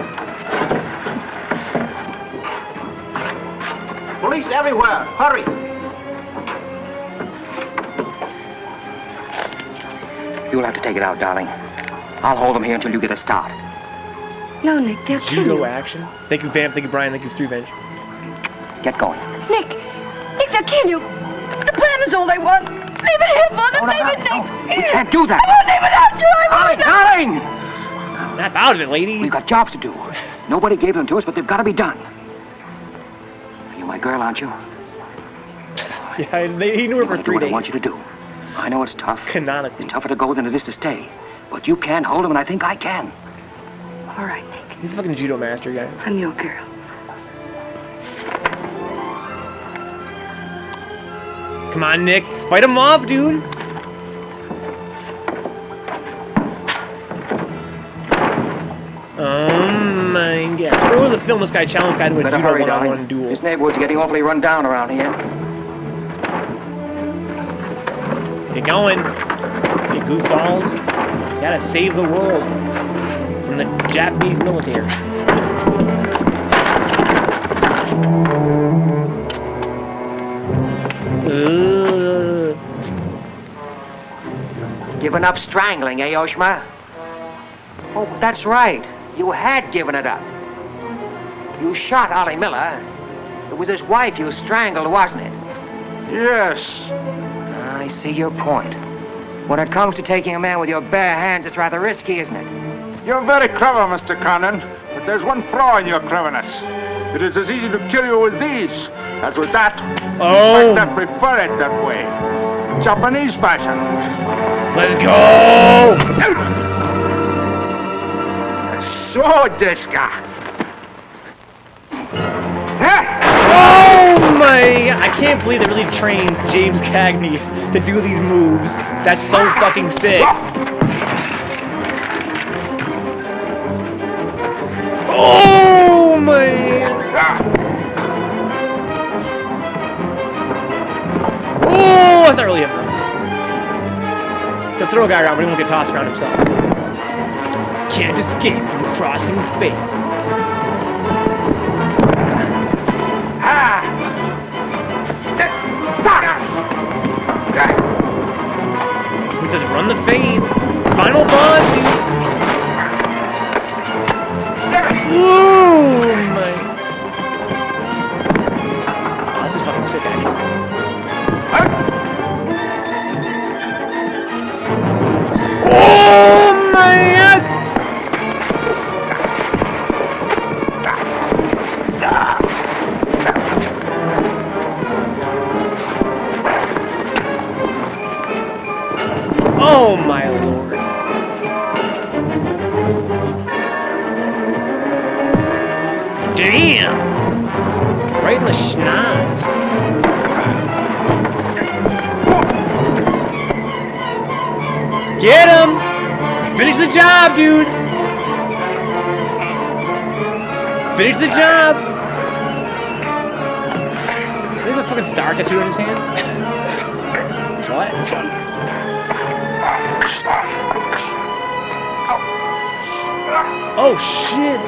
everywhere. Hurry. You'll have to take it out, darling. I'll hold them here until you get a start. No, Nick, they'll kill Judo you. action. Thank you, Vamp. Thank you, Brian. Thank you, 3Venge. Get going. Nick, they'll kill you. The plan is all they want. Leave it here, Mother. Leave it, Nick. We can't do that. I won't leave without you. I won't. Darling! Snap out of it, lady. We've got jobs to do. Nobody gave them to us, but they've got to be done. You're my girl, aren't you? Yeah, he knew her for 3 What I days. want you to do. I know it's tough. Canonically. It's tougher to go than it is to stay. But you can hold them, and I think I can. All right, Nick. He's a fucking judo master, guys. I'm your girl. Come on, Nick. Fight him off, dude. Oh my gosh. Earlier in the film, this guy challenged this guy to a Better judo hurry, one-on-one darling. duel. This neighborhood's getting awfully run down around here. Get going. You goofballs. You gotta save the world from the Japanese military. Given up strangling, eh, Oshma? Oh, that's right. You had given it up. You shot Ollie Miller. It was his wife you strangled, wasn't it? Yes. I see your point. When it comes to taking a man with your bare hands, it's rather risky, isn't it? You're very clever, Mr. Cannon, but there's one flaw in your cleverness. It is as easy to kill you with these as with that. Oh. In fact, I prefer it that way. Japanese fashion. Let's go! So, this guy. Oh my! I can't believe they really trained James Cagney to do these moves. That's so fucking sick. Oh my! Oh, that's not really him though. He'll throw a guy around, but he won't get tossed around himself. Can't escape from crossing fate. Which does run the fade. Final boss, dude. Ooh, my. Oh, this is fucking sick, actually. Oh my god! Oh my lord. Damn! Right in the schnoz. Get him! Finish the job, dude! Finish the job! He has a fucking star tattoo on his hand? What? Oh shit!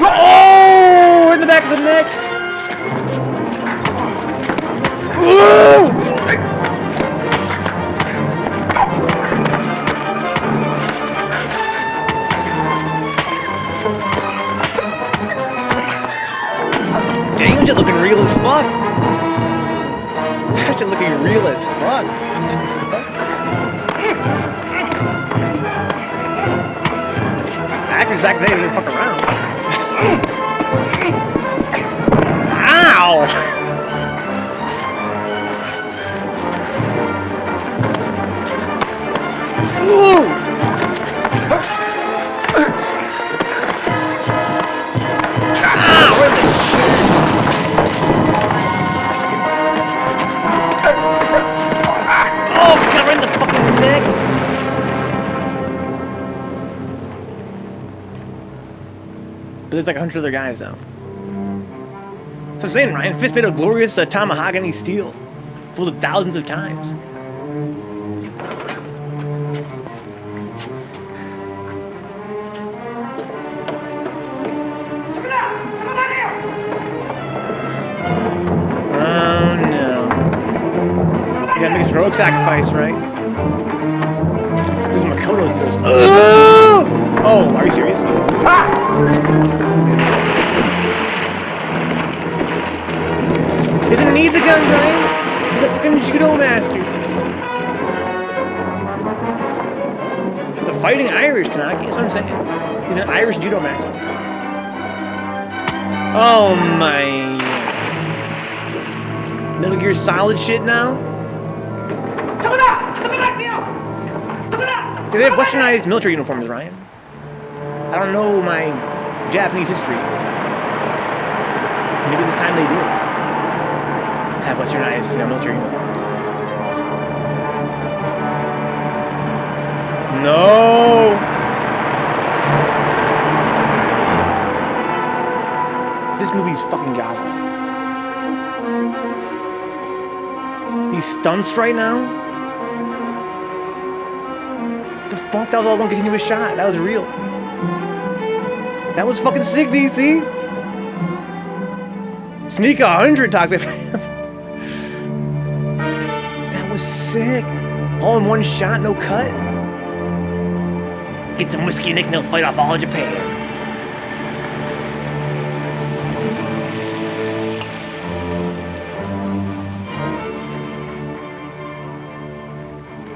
Oh! In the back of the neck! Ooh! Damn, you're looking real as fuck! You're looking real as fuck! What the fuck? Actors back then didn't fuck around. Ow! Ooh! Ah, what the shit? Oh, got right in the fucking neck! But there's like 100 other guys now. So I'm saying, Ryan, fist made of glorious mahogany steel, folded thousands of times. Heroic sacrifice, right? There's Makoto throws. Oh, are you serious? He doesn't need the gun, Brian. He's a fucking judo master. The Fighting Irish, Kanaki. That's what I'm saying. He's an Irish judo master. Oh my. Metal Gear Solid shit now? Yeah, they have westernized military uniforms, Ryan. I don't know my Japanese history. Maybe this time they did have westernized, military uniforms. No! This movie's fucking godlike. These stunts right now? The fuck? That was all one continuous shot. That was real. That was fucking sick, DC. Sneak 100 toxic. That was sick. All in one shot, no cut. Get some whiskey and Nick and they'll fight off all of Japan.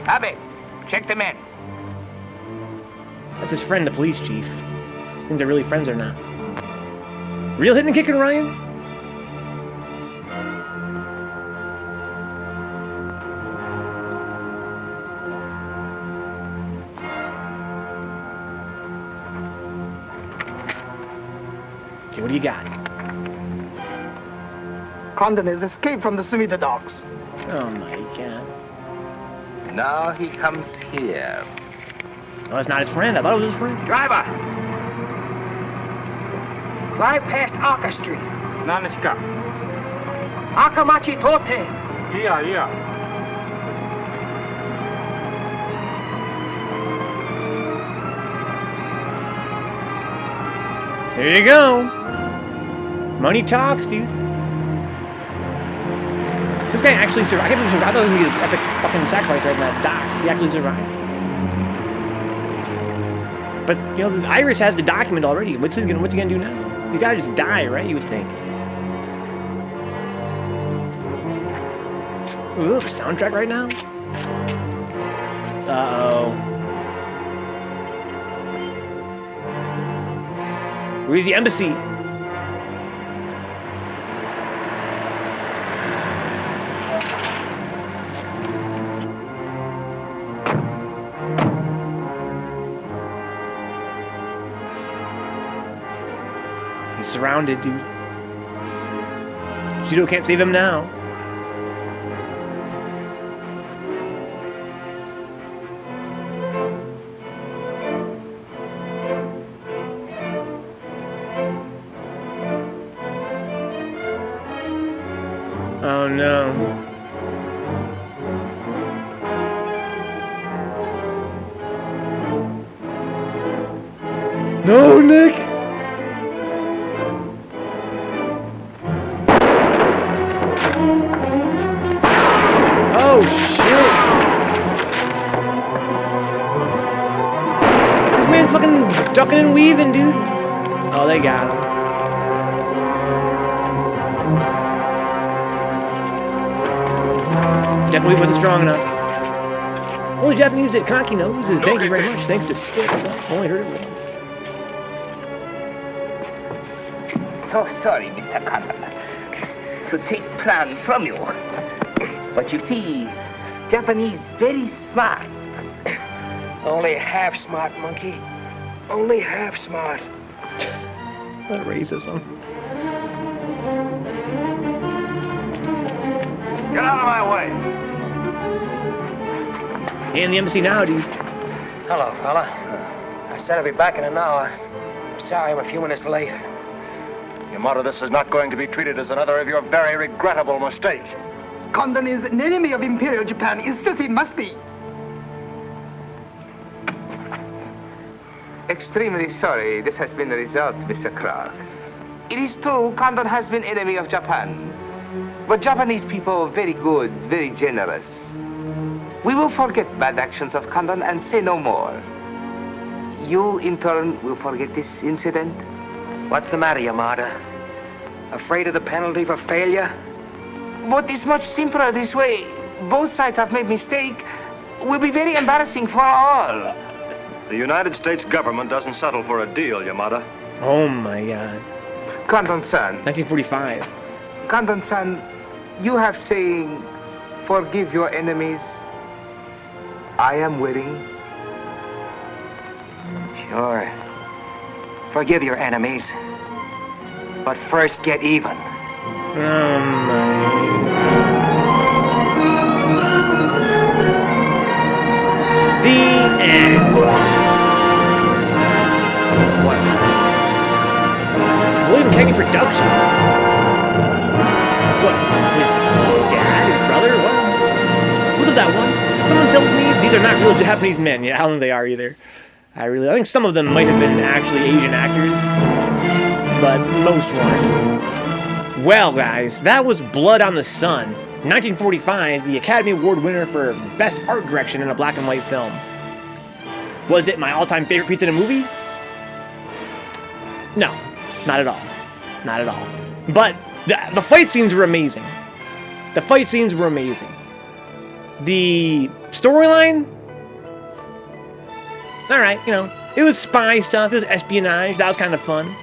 Abe, check the men. That's his friend, the police chief. Think they're really friends or not? Real hitting and kicking, Ryan? Okay, what do you got? Condon has escaped from the Sumida docks. Oh my god. Now he comes here. Oh, that's not his friend. I thought it was his friend. Driver! Drive past Aka Street. Naniska. Akamachi Tote. Yeah. There you go. Money talks, dude. So this guy actually survived. I can't believe he survived. I thought it was going to be this epic fucking sacrifice right in that docks. He actually survived. But, the Iris has the document already. What's he gonna do now? He's gotta just die, right? You would think. Ooh, the soundtrack right now? Uh-oh. Where's the embassy? He's surrounded, dude. Judo can't save him now. Oh no. No, Nick! Oh shit! This man's fucking ducking and weaving, dude. Oh, they got him. Definitely wasn't strong enough. Only Japanese that Kanaki knows is thank you very much, thanks to Sticks. I only heard it once. So sorry, Mr. Condon, to take plan from you. But you see, Japanese very smart. Only half smart, monkey. Only half smart. That racism. Get out of my way. In the embassy now, dude. Hello, fella. I said I'd be back in an hour. Sorry I'm a few minutes late. Yamato, this is not going to be treated as another of your very regrettable mistakes. Condon is an enemy of Imperial Japan. Insist he must be. Extremely sorry this has been the result, Mr. Clark. It is true, Condon has been enemy of Japan. But Japanese people are very good, very generous. We will forget bad actions of Condon and say no more. You, in turn, will forget this incident? What's the matter, Yamada? Afraid of the penalty for failure? But it's much simpler this way. Both sides have made mistake. Will be very embarrassing for all. The United States government doesn't settle for a deal, Yamada. Oh my God. Condon-san. 1945. Condon-san, you have saying, forgive your enemies. I am willing. Sure. Forgive your enemies. But first get even. Oh my. The end. Wow. William Cagney production. What? His dad? His brother? What? What's up that one? Someone tells me these are not real Japanese men. Yeah, I don't think they are either. I think some of them might have been actually Asian actors, but most weren't. Well, guys, that was Blood on the Sun, 1945, the Academy Award winner for Best Art Direction in a black and white film. Was it my all-time favorite pizza in a movie? No, not at all. Not at all. But the fight scenes were amazing. The fight scenes were amazing. The storyline, all right, you know, it was spy stuff, it was espionage, that was kind of fun.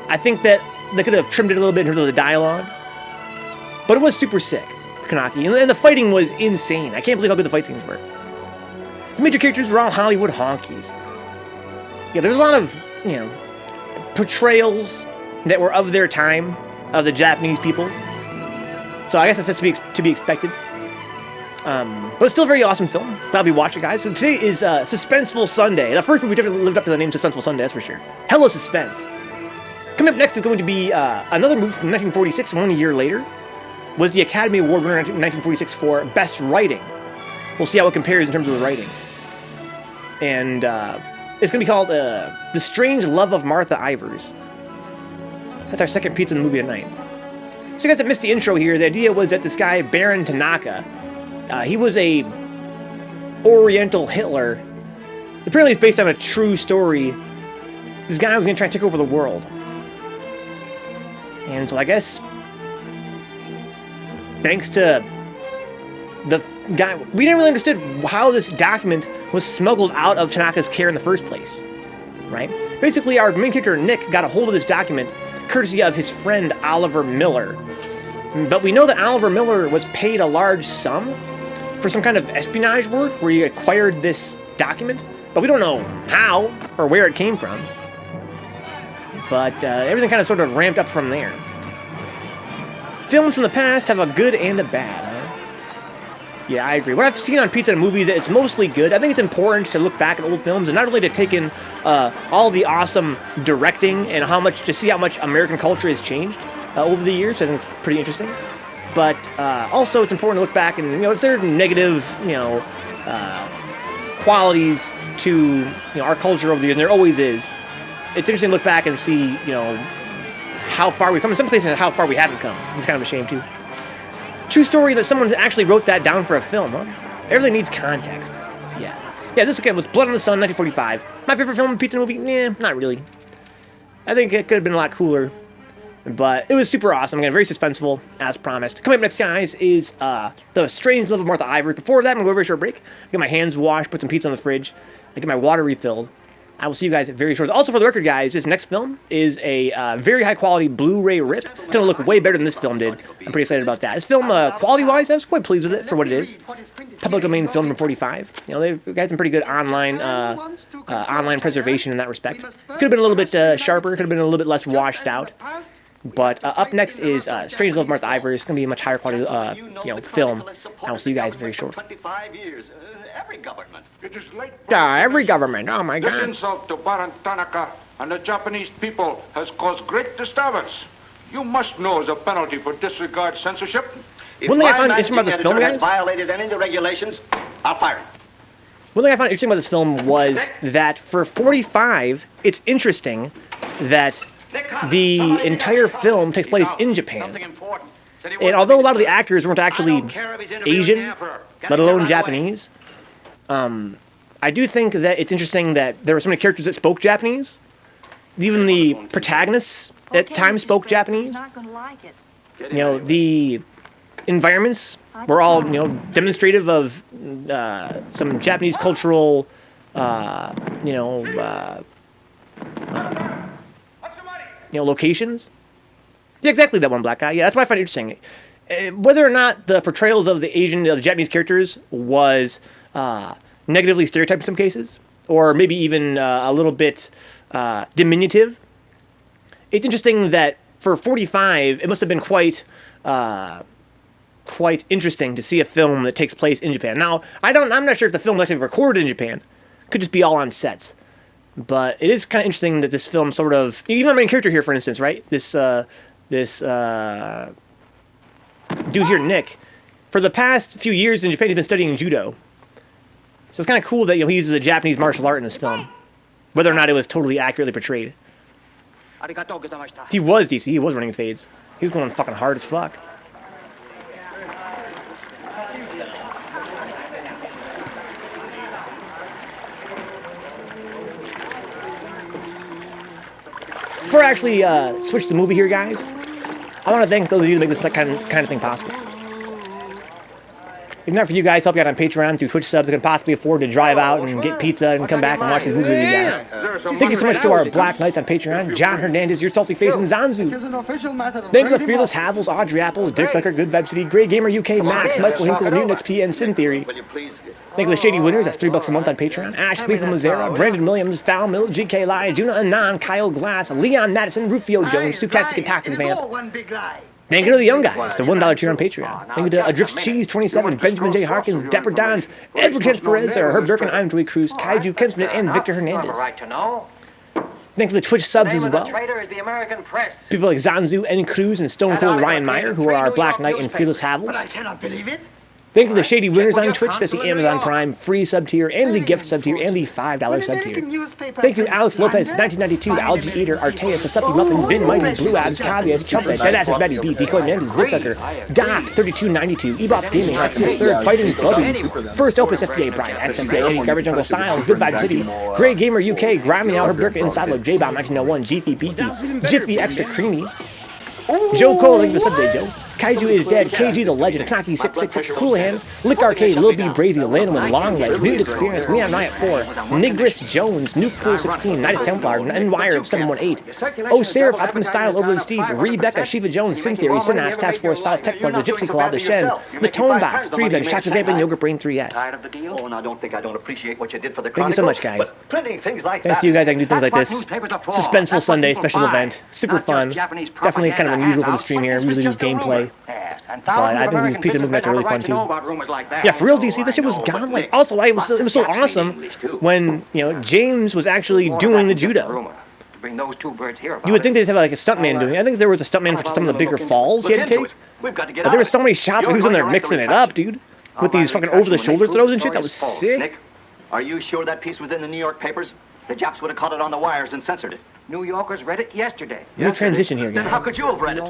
I think that they could have trimmed it a little bit in terms of the dialogue, but it was super sick, Kanaki, and the fighting was insane. I can't believe how good the fight scenes were. The major characters were all Hollywood honkies. Yeah, there's a lot of, you know, portrayals that were of their time, of the Japanese people. So I guess that's to be expected. But it's still a very awesome film. I'll be watching, guys. So today is Suspenseful Sunday. The first movie definitely lived up to the name Suspenseful Sunday, that's for sure. Hella suspense. Coming up next is going to be another movie from 1946, 1 year later. Was the Academy Award winner in 1946 for Best Writing. We'll see how it compares in terms of the writing. And it's going to be called The Strange Love of Martha Ivers. That's our second pizza in the movie tonight. So you guys that missed the intro here, the idea was that this guy, Baron Tanaka, he was a Oriental Hitler. Apparently it's based on a true story. This guy was going to try and take over the world. And so I guess, thanks to the guy, we never really understood how this document was smuggled out of Tanaka's care in the first place, right? Basically, our main character, Nick, got a hold of this document courtesy of his friend, Oliver Miller. But we know that Oliver Miller was paid a large sum for some kind of espionage work where he acquired this document, but we don't know how or where it came from. But everything kind of sort of ramped up from there. Films from the past have a good and a bad, huh? Yeah, I agree. What I've seen on pizza and movies, it's mostly good. I think it's important to look back at old films and not only to take in all the awesome directing and to see how much American culture has changed over the years. I think it's pretty interesting. But also, it's important to look back and, you know, if there are negative, you know, qualities to, you know, our culture over the years, and there always is. It's interesting to look back and see, you know, how far we've come. In some places, how far we haven't come. It's kind of a shame, too. True story that someone actually wrote that down for a film, huh? Everything needs context. Yeah. Yeah, this again was Blood on the Sun, 1945. My favorite film, pizza movie? Nah, not really. I think it could have been a lot cooler. But it was super awesome. Again, very suspenseful, as promised. Coming up next, guys, is The Strange Love of Martha Ivers. Before that, I'm going to go over a short break. Get my hands washed, put some pizza on the fridge, and get my water refilled. I will see you guys very shortly. Also, for the record, guys, this next film is a very high-quality Blu-ray rip. It's going to look way better than this film did. I'm pretty excited about that. This film, quality-wise, I was quite pleased with it for what it is. Public domain film from 45. You know, they've got some pretty good online preservation in that respect. Could have been a little bit sharper. Could have been a little bit less washed out. But up next is Strange Love of Martha Ivers. It's going to be a much higher quality, you know, film. I will see you guys very shortly. 25 years. Every government. It is late. Every government. Oh my God. This insult to Baron Tanaka and the Japanese people has caused great disturbance. You must know as a penalty for disregard censorship. If one thing I found interesting about this film, guys, violated any of the regulations, I'll fire him. One thing I found interesting about this film was that for 45, it's interesting that the entire film takes place in Japan. And although a lot of the actors weren't actually Asian, let alone Japanese, I do think that it's interesting that there were so many characters that spoke Japanese. Even the protagonists at times spoke Japanese. You know, the environments were all, you know, demonstrative of some Japanese cultural, locations. Yeah, exactly that one, black guy. Yeah, that's what I find interesting. Whether or not the portrayals of the Japanese characters was negatively stereotyped in some cases, or maybe even a little bit diminutive. It's interesting that for 45, it must have been quite interesting to see a film that takes place in Japan. Now, I'm not sure if the film was actually recorded in Japan. Could just be all on sets. But it is kind of interesting that this film sort of, even our main character here, for instance, right? This dude here, Nick, for the past few years in Japan, he's been studying judo. So it's kind of cool that, you know, he uses a Japanese martial art in this film, whether or not it was totally accurately portrayed. He was DC. He was running fades. He was going fucking hard as fuck. Before I actually switch to the movie here, guys, I want to thank those of you that make this kind of thing possible. If not for you guys helping out on Patreon through Twitch subs, I can possibly afford to drive out and get pizza and come back and watch these movies with you guys. Thank you so much to our Black Knights on Patreon, John Hernandez, Your Salty Face, and Zanzu. Thank you to Fearless Havels, Audrey Apples, Dick Sucker, Good Vibe City, Grey Gamer UK, Max, Michael Hinkle, Mutant XP, and Sin Theory. Thank you to the Shady Winners, that's $3 a month on Patreon. Ash, Lethal Mazera, Brandon Williams, Foul Mill, GK Lai, Juna Anon, Kyle Glass, Leon Madison, Rufio Jones, Stochastic and Toxic Vamp. Thank you to the young guys, the $1 tier on Patreon. Thank you to Adrift Cheese 27, Benjamin J. Harkins, Dapper Dons, Edward Kent Perez, Herb Birkin, I'm Joey Cruz, Kaiju Kempsman, and Victor Hernandez. Thank you to the Twitch subs as well. People like Zanzu, N. Cruz, and Stone Cold Ryan Meyer, who are our Black Knight and Fearless Havels. I cannot believe it. Thank you to the Shady Winners on Twitch, that's the Amazon Prime free sub tier, and the gift sub tier, and the $5 sub tier. Thank you Alex Lopez, 1992, Algae Eater, Arteus, The Stuffy Muffin, Ben Mighty, Blue Abs, Cavias, Chumpet, Deadasses Betty B, Decoy Mendes, Dicksucker, Doc, 3292, Ebop Gaming, Exodus 3rd, Fighting Bubbies, First Opus FBA, Brian, XFA, Eddie, Garbage Jungle Styles, Good Vibe City, Grey Gamer UK, Grimy Out, Herb Birkin, Inside Load, J-Bomb, 1901, Jiffy Beefy, Jiffy Extra Creamy, Joe Cole, thank you for the sub day, Joe. Kaiju is dead, KG the Legend, Knocky666, Cool Hand, Lick Arcade, Lil B Brazy, Landwin, Longleg, Mutant Experience, Neon Night 4, Nigris Jones, Nuke Pool 16, Nidus Templar, Nwire of 718, Oh Seraph, Optimus Style, Overland Steve, Rebecca, Shiva Jones, Sin Theory, Synapse, Task Force, Files, Tech Bug, The Gypsy Claw, The Shen, The Tone Box, Grievin, Shots of Vamping, Yogurt Brain 3S. Oh, and I don't think I don't appreciate what you did for the Thank you so much, guys. Plenty things like Thanks to you guys, I can do things like this. Suspenseful Sunday special event, super fun. Definitely kind of unusual for the stream here. Usually do gameplay. But I think these pizza movements are really fun too. Yeah, for real, DC, that shit was gone. Like, also, it was so awesome when, you know, James was actually doing the judo. You would think they'd have like a stuntman doing it. I think there was a stuntman for some of the bigger falls he had to take. But there were so many shots where he was in there mixing it up, dude. With these fucking over-the-shoulder throws and shit. That was sick. Nick, are you sure that piece was in the New York papers? The Japs would have caught it on the wires and censored it. New Yorkers read it yesterday. No transition here, guys. Then how could you have read it?